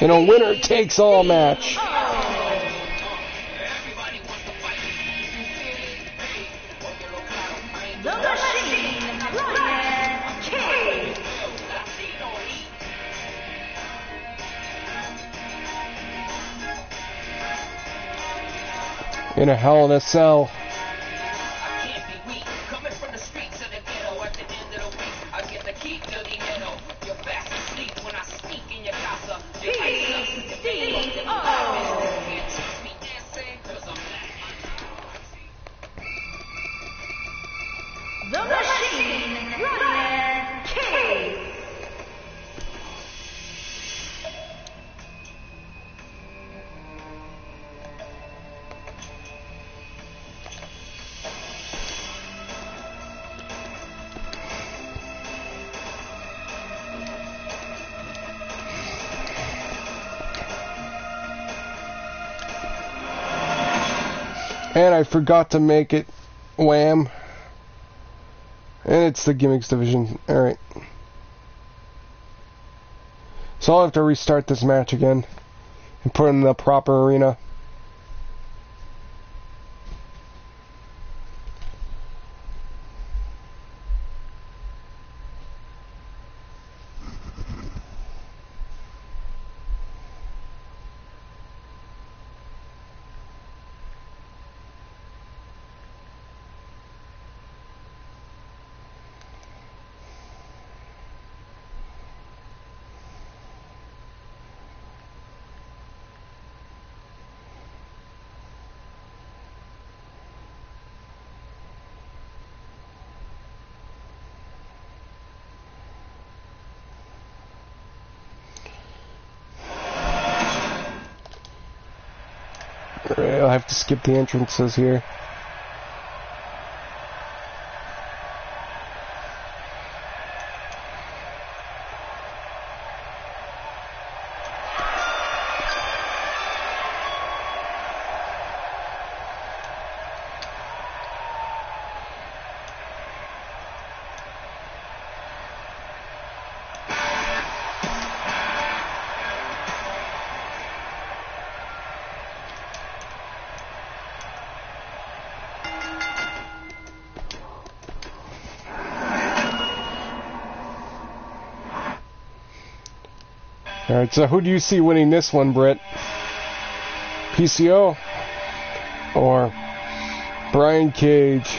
In a winner takes all match. The Machine, Brian Cage. In a Hell in a Cell. The Machine, Brian Cage. And I forgot to make it WAM. And it's the gimmicks division. Alright. So I'll have to restart this match again and put it in the proper arena. I'll have to skip the entrances here. Alright, so who do you see winning this one, Britt? PCO or Brian Cage?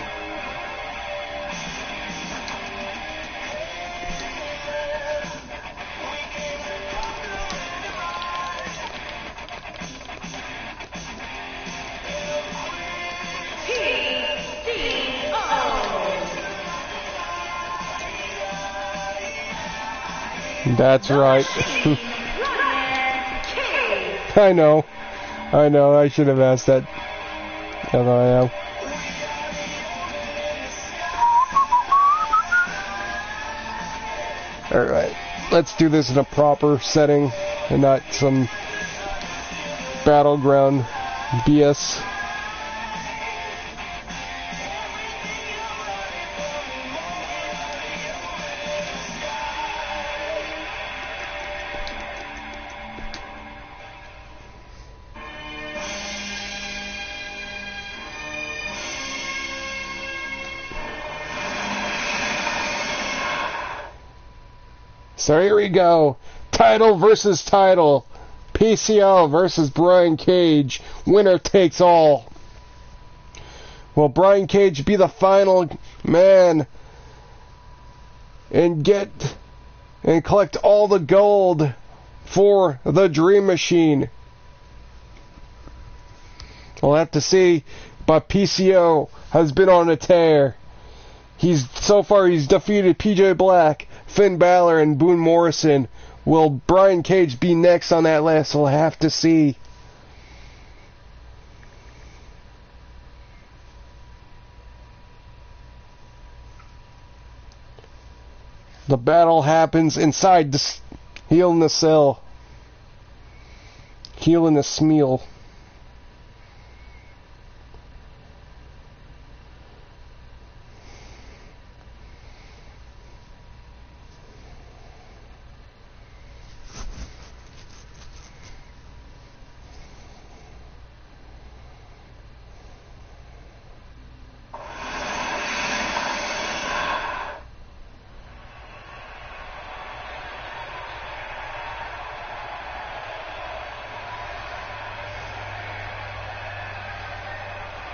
That's right. I know, I should have asked that. Alright, let's do this in a proper setting and not some battleground BS. So here we go. Title versus title. PCL versus Brian Cage. Winner takes all. Will Brian Cage be the final man and collect all the gold for the Dream Machine? We'll have to see, but PCO has been on a tear. So far he's defeated PJ Black, Finn Balor, and Boone Morrison. Will Brian Cage be next on that list? We'll have to see. The battle happens inside the Hell in the Cell. Hell in the Smeal.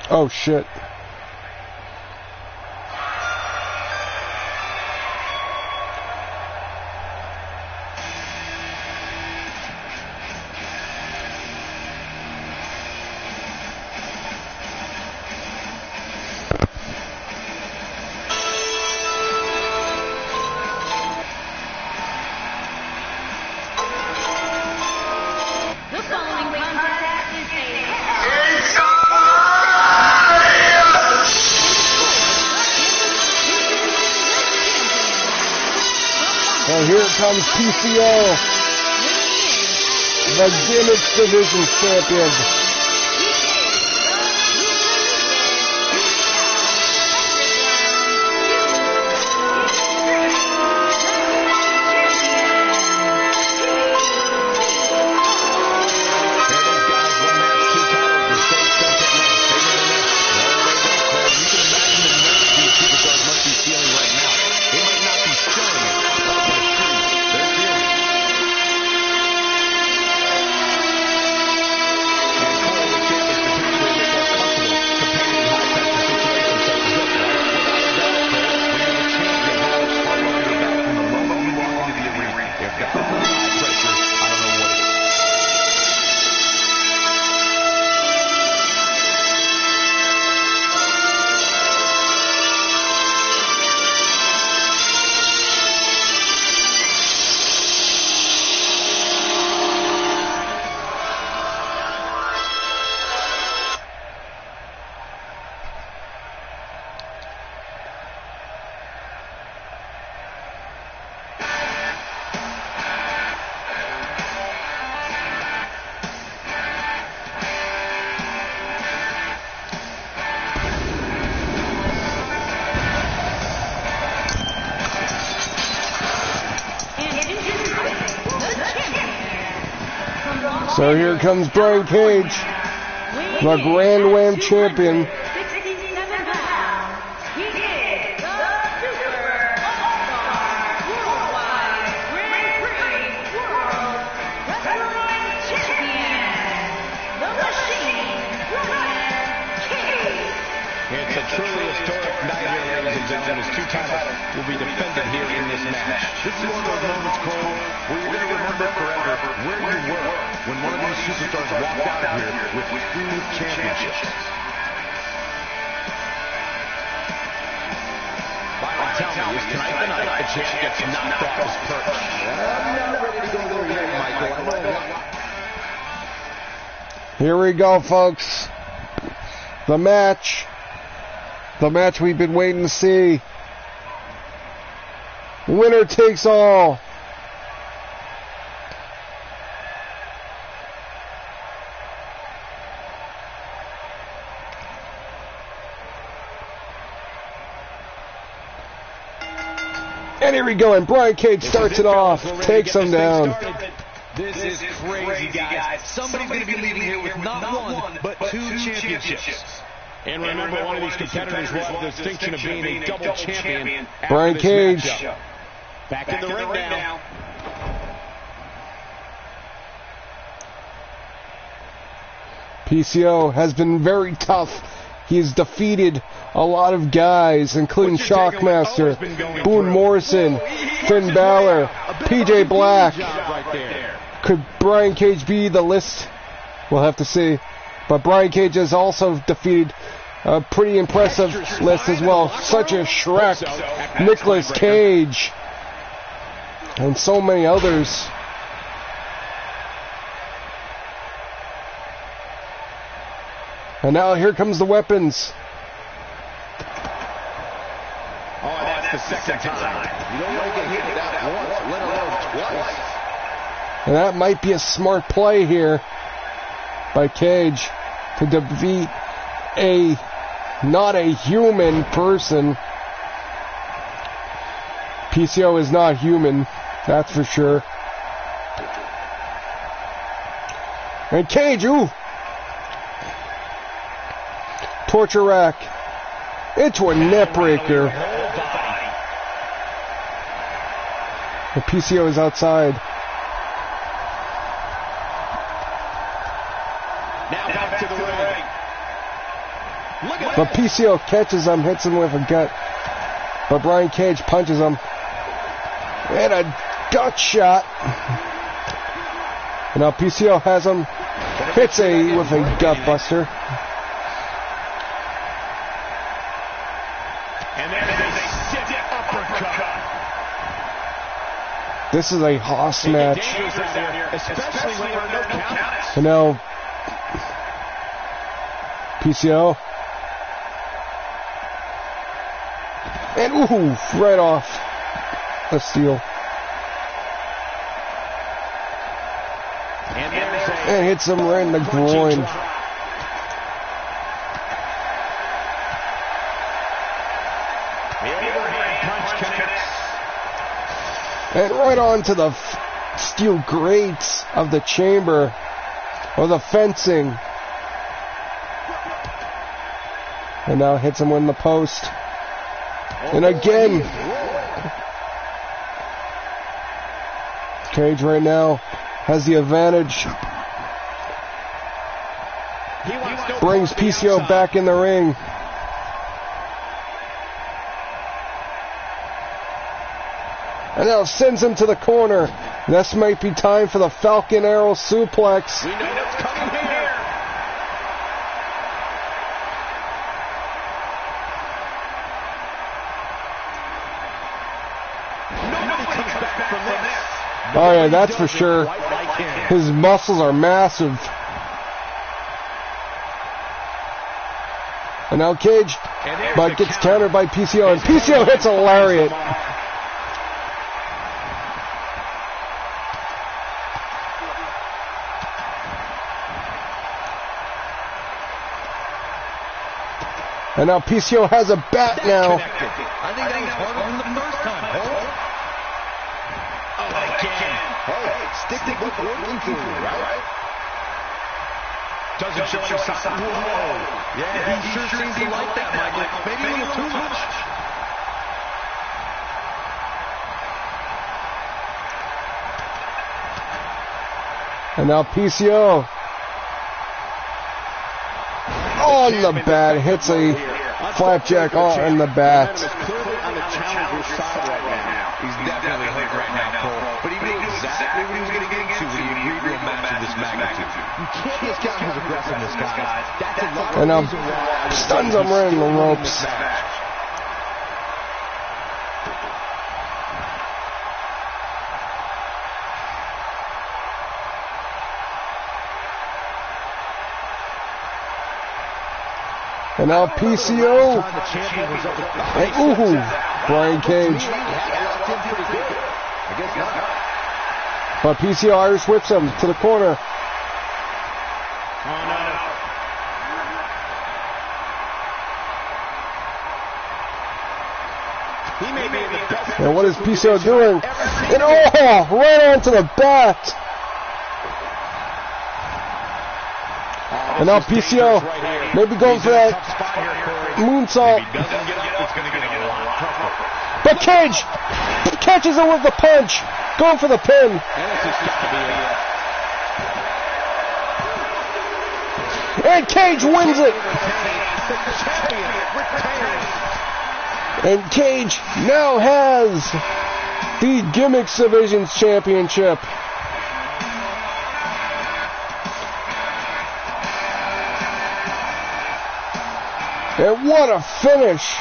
Oh shit. Here comes PCO, the Gimmicks Division Champion. So here comes Brian Cage, the Grand WAM champion. 67 pounds. He is the Super All-Star Worldwide Grand Prix World Wrestling Champion, the Machine, Brian Cage. It's a truly historic night here, ladies and gentlemen, as two titles will be defended here in this match. This is one of those moments, Cole, where you're going to remember forever where you were when one of these superstars walked out of here with true championships. Byron, tell me, is tonight the night the champ gets knocked off his perch? I'm not ready to go there yet, Michael. I know that. Here we go, folks. The match. The match we've been waiting to see. Winner takes all. And here we go, and Brian Cage starts it off, takes him down. This is crazy, guys. Somebody's going to be leaving here with not one, but two championships. And remember, one of these competitors will have the distinction of being a double champion. Brian Cage. Back in the ring now. PCO has been very tough. He's defeated a lot of guys, including Shockmaster, Boone Morrison, Finn Balor, PJ Black. Could Brian Cage be the list? We'll have to see. But Brian Cage has also defeated a pretty impressive list as well, such as Shrek, Nicolas Cage, and so many others. And now here comes the weapons. Oh, that's the second time. You don't want to get hit with that once, let alone twice. And that might be a smart play here by Cage to defeat not a human person. PCO is not human, that's for sure. And Cage, ooh! Torture rack into a neck breaker. The PCO is outside. Now back to the ring. But PCO catches him, hits him with a gut. But Brian Cage punches him. And a gut shot. And now PCO has him. Hits with a gut buster. And there is a stiff uppercut. This is a hoss match. Especially when there are no counts. And now PCO. And ooh, right off a steal. And hits him right in the groin. And right onto the steel grates of the chamber, or the fencing. And now hits him in the post. And again, Cage right now has the advantage. Brings PCO back in the ring. And now sends him to the corner. This might be time for the Falcon Arrow suplex. We know what's coming here. Nobody comes back from this. Oh yeah, that's for sure. His muscles are massive. And now Cage, but gets countered by PCO, and PCO hits a lariat. And now PCO has a bat now. I think that was harder than the first time. Oh, again. Hey, stick to what's working for you, right? Doesn't show any sign. Whoa. Yeah, he sure seems to like that, Michael. Maybe a little too much. And now PCO on the bat, hits a flapjack on the bat. On the challenger's side right now. He's definitely hurt right now, Cole. But he knew exactly what he was going to get into when he agreed to a match of this magnitude. You can't discount his aggressiveness, guys. That's a lot And now of reason why stuns him right in the ropes. And now PCO. And ooh, Brian Cage. But PCO Irish whips him to the corner. And what is PCO doing? And oh, right onto the bat. And now PCO maybe going for that moonsault. But Cage catches it with the punch. Going for the pin. And Cage wins it. And Cage now has the Gimmicks Divisions Championship. And what a finish!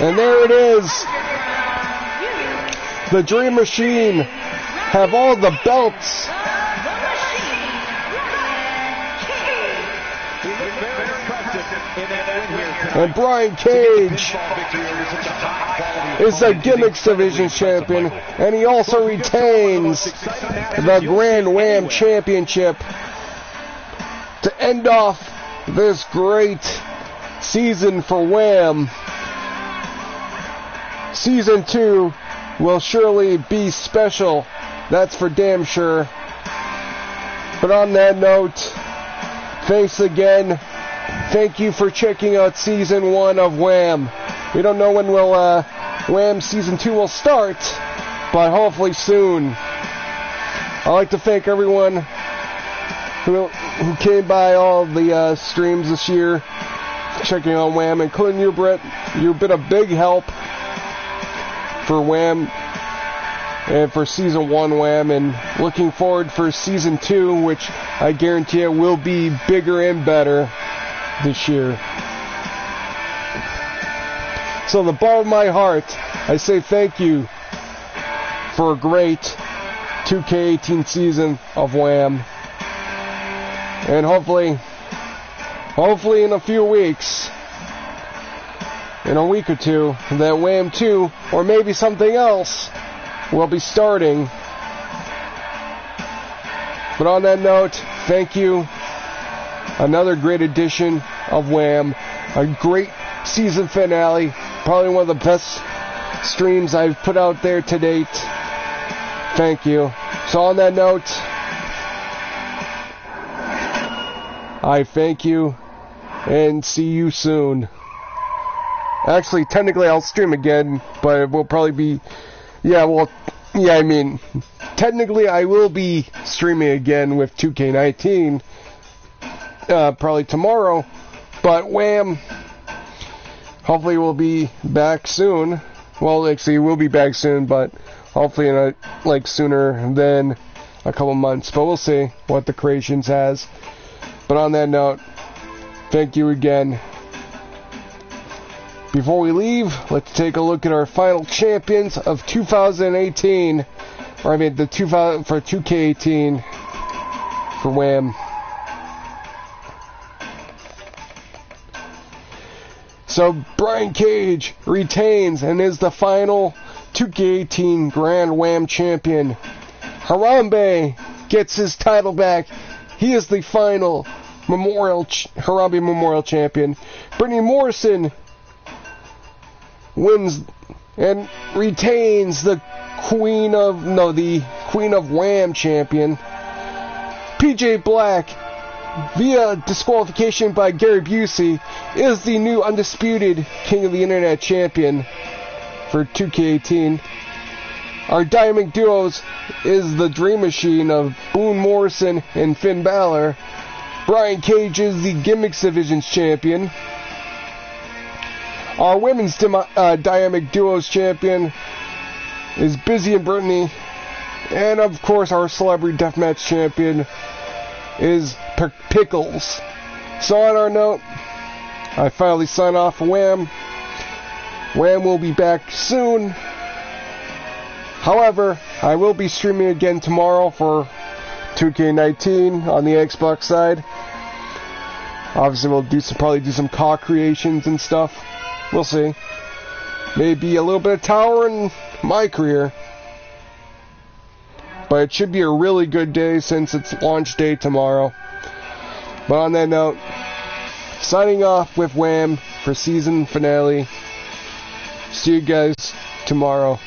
And there it is. The Dream Machine have all the belts. And Brian Cage is the Gimmicks Division champion, and he also retains the Grand WAM Championship to end off this great season for WAM. Season 2 will surely be special, that's for damn sure. But on that note, thanks again. Thank you for checking out Season 1 of WAM. We don't know when WAM Season 2 will start, but hopefully soon. I'd like to thank everyone who came by all the streams this year, checking out WAM, including you, Britt. You've been a big help for WAM and for Season 1 WAM, and looking forward for Season 2, which I guarantee it will be bigger and better this year. So, the bottom of my heart, I say thank you for a great 2K18 season of WAM. And hopefully in a few weeks, in a week or two, that WAM 2, or maybe something else, will be starting. But on that note, thank you. Another great edition of WAM. A great season finale. Probably one of the best streams I've put out there to date. Thank you. So on that note, I thank you and see you soon. Actually, technically I'll stream again, but it will probably be, technically I will be streaming again with 2K19, probably tomorrow, but WAM, hopefully we'll be back soon. Well, actually we'll be back soon, but hopefully sooner than a couple months, but we'll see what the Creations has. But on that note, thank you again. Before we leave, let's take a look at our final champions of 2018. For 2K18 for WAM. So Brian Cage retains and is the final 2K18 Grand WAM champion. Harambe gets his title back. He is the final Harambe Memorial champion. Brittany Morrison wins and retains the Queen of WAM champion. PJ Black, via disqualification by Gary Busey, is the new undisputed King of the Internet champion for 2K18. Our Dynamic Duos is the Dream Machine of Boone Morrison and Finn Balor. Brian Cage is the Gimmicks Division's champion. Our Women's Dynamic Duos champion is Busy and Brittany. And of course, our Celebrity Deathmatch champion is Pickles. So on our note, I finally sign off for WAM. WAM will be back soon. However, I will be streaming again tomorrow for 2K19 on the Xbox side. Obviously, we'll probably do some car creations and stuff. We'll see. Maybe a little bit of tower in my career. But it should be a really good day since it's launch day tomorrow. But on that note, signing off with WAM for season finale. See you guys tomorrow.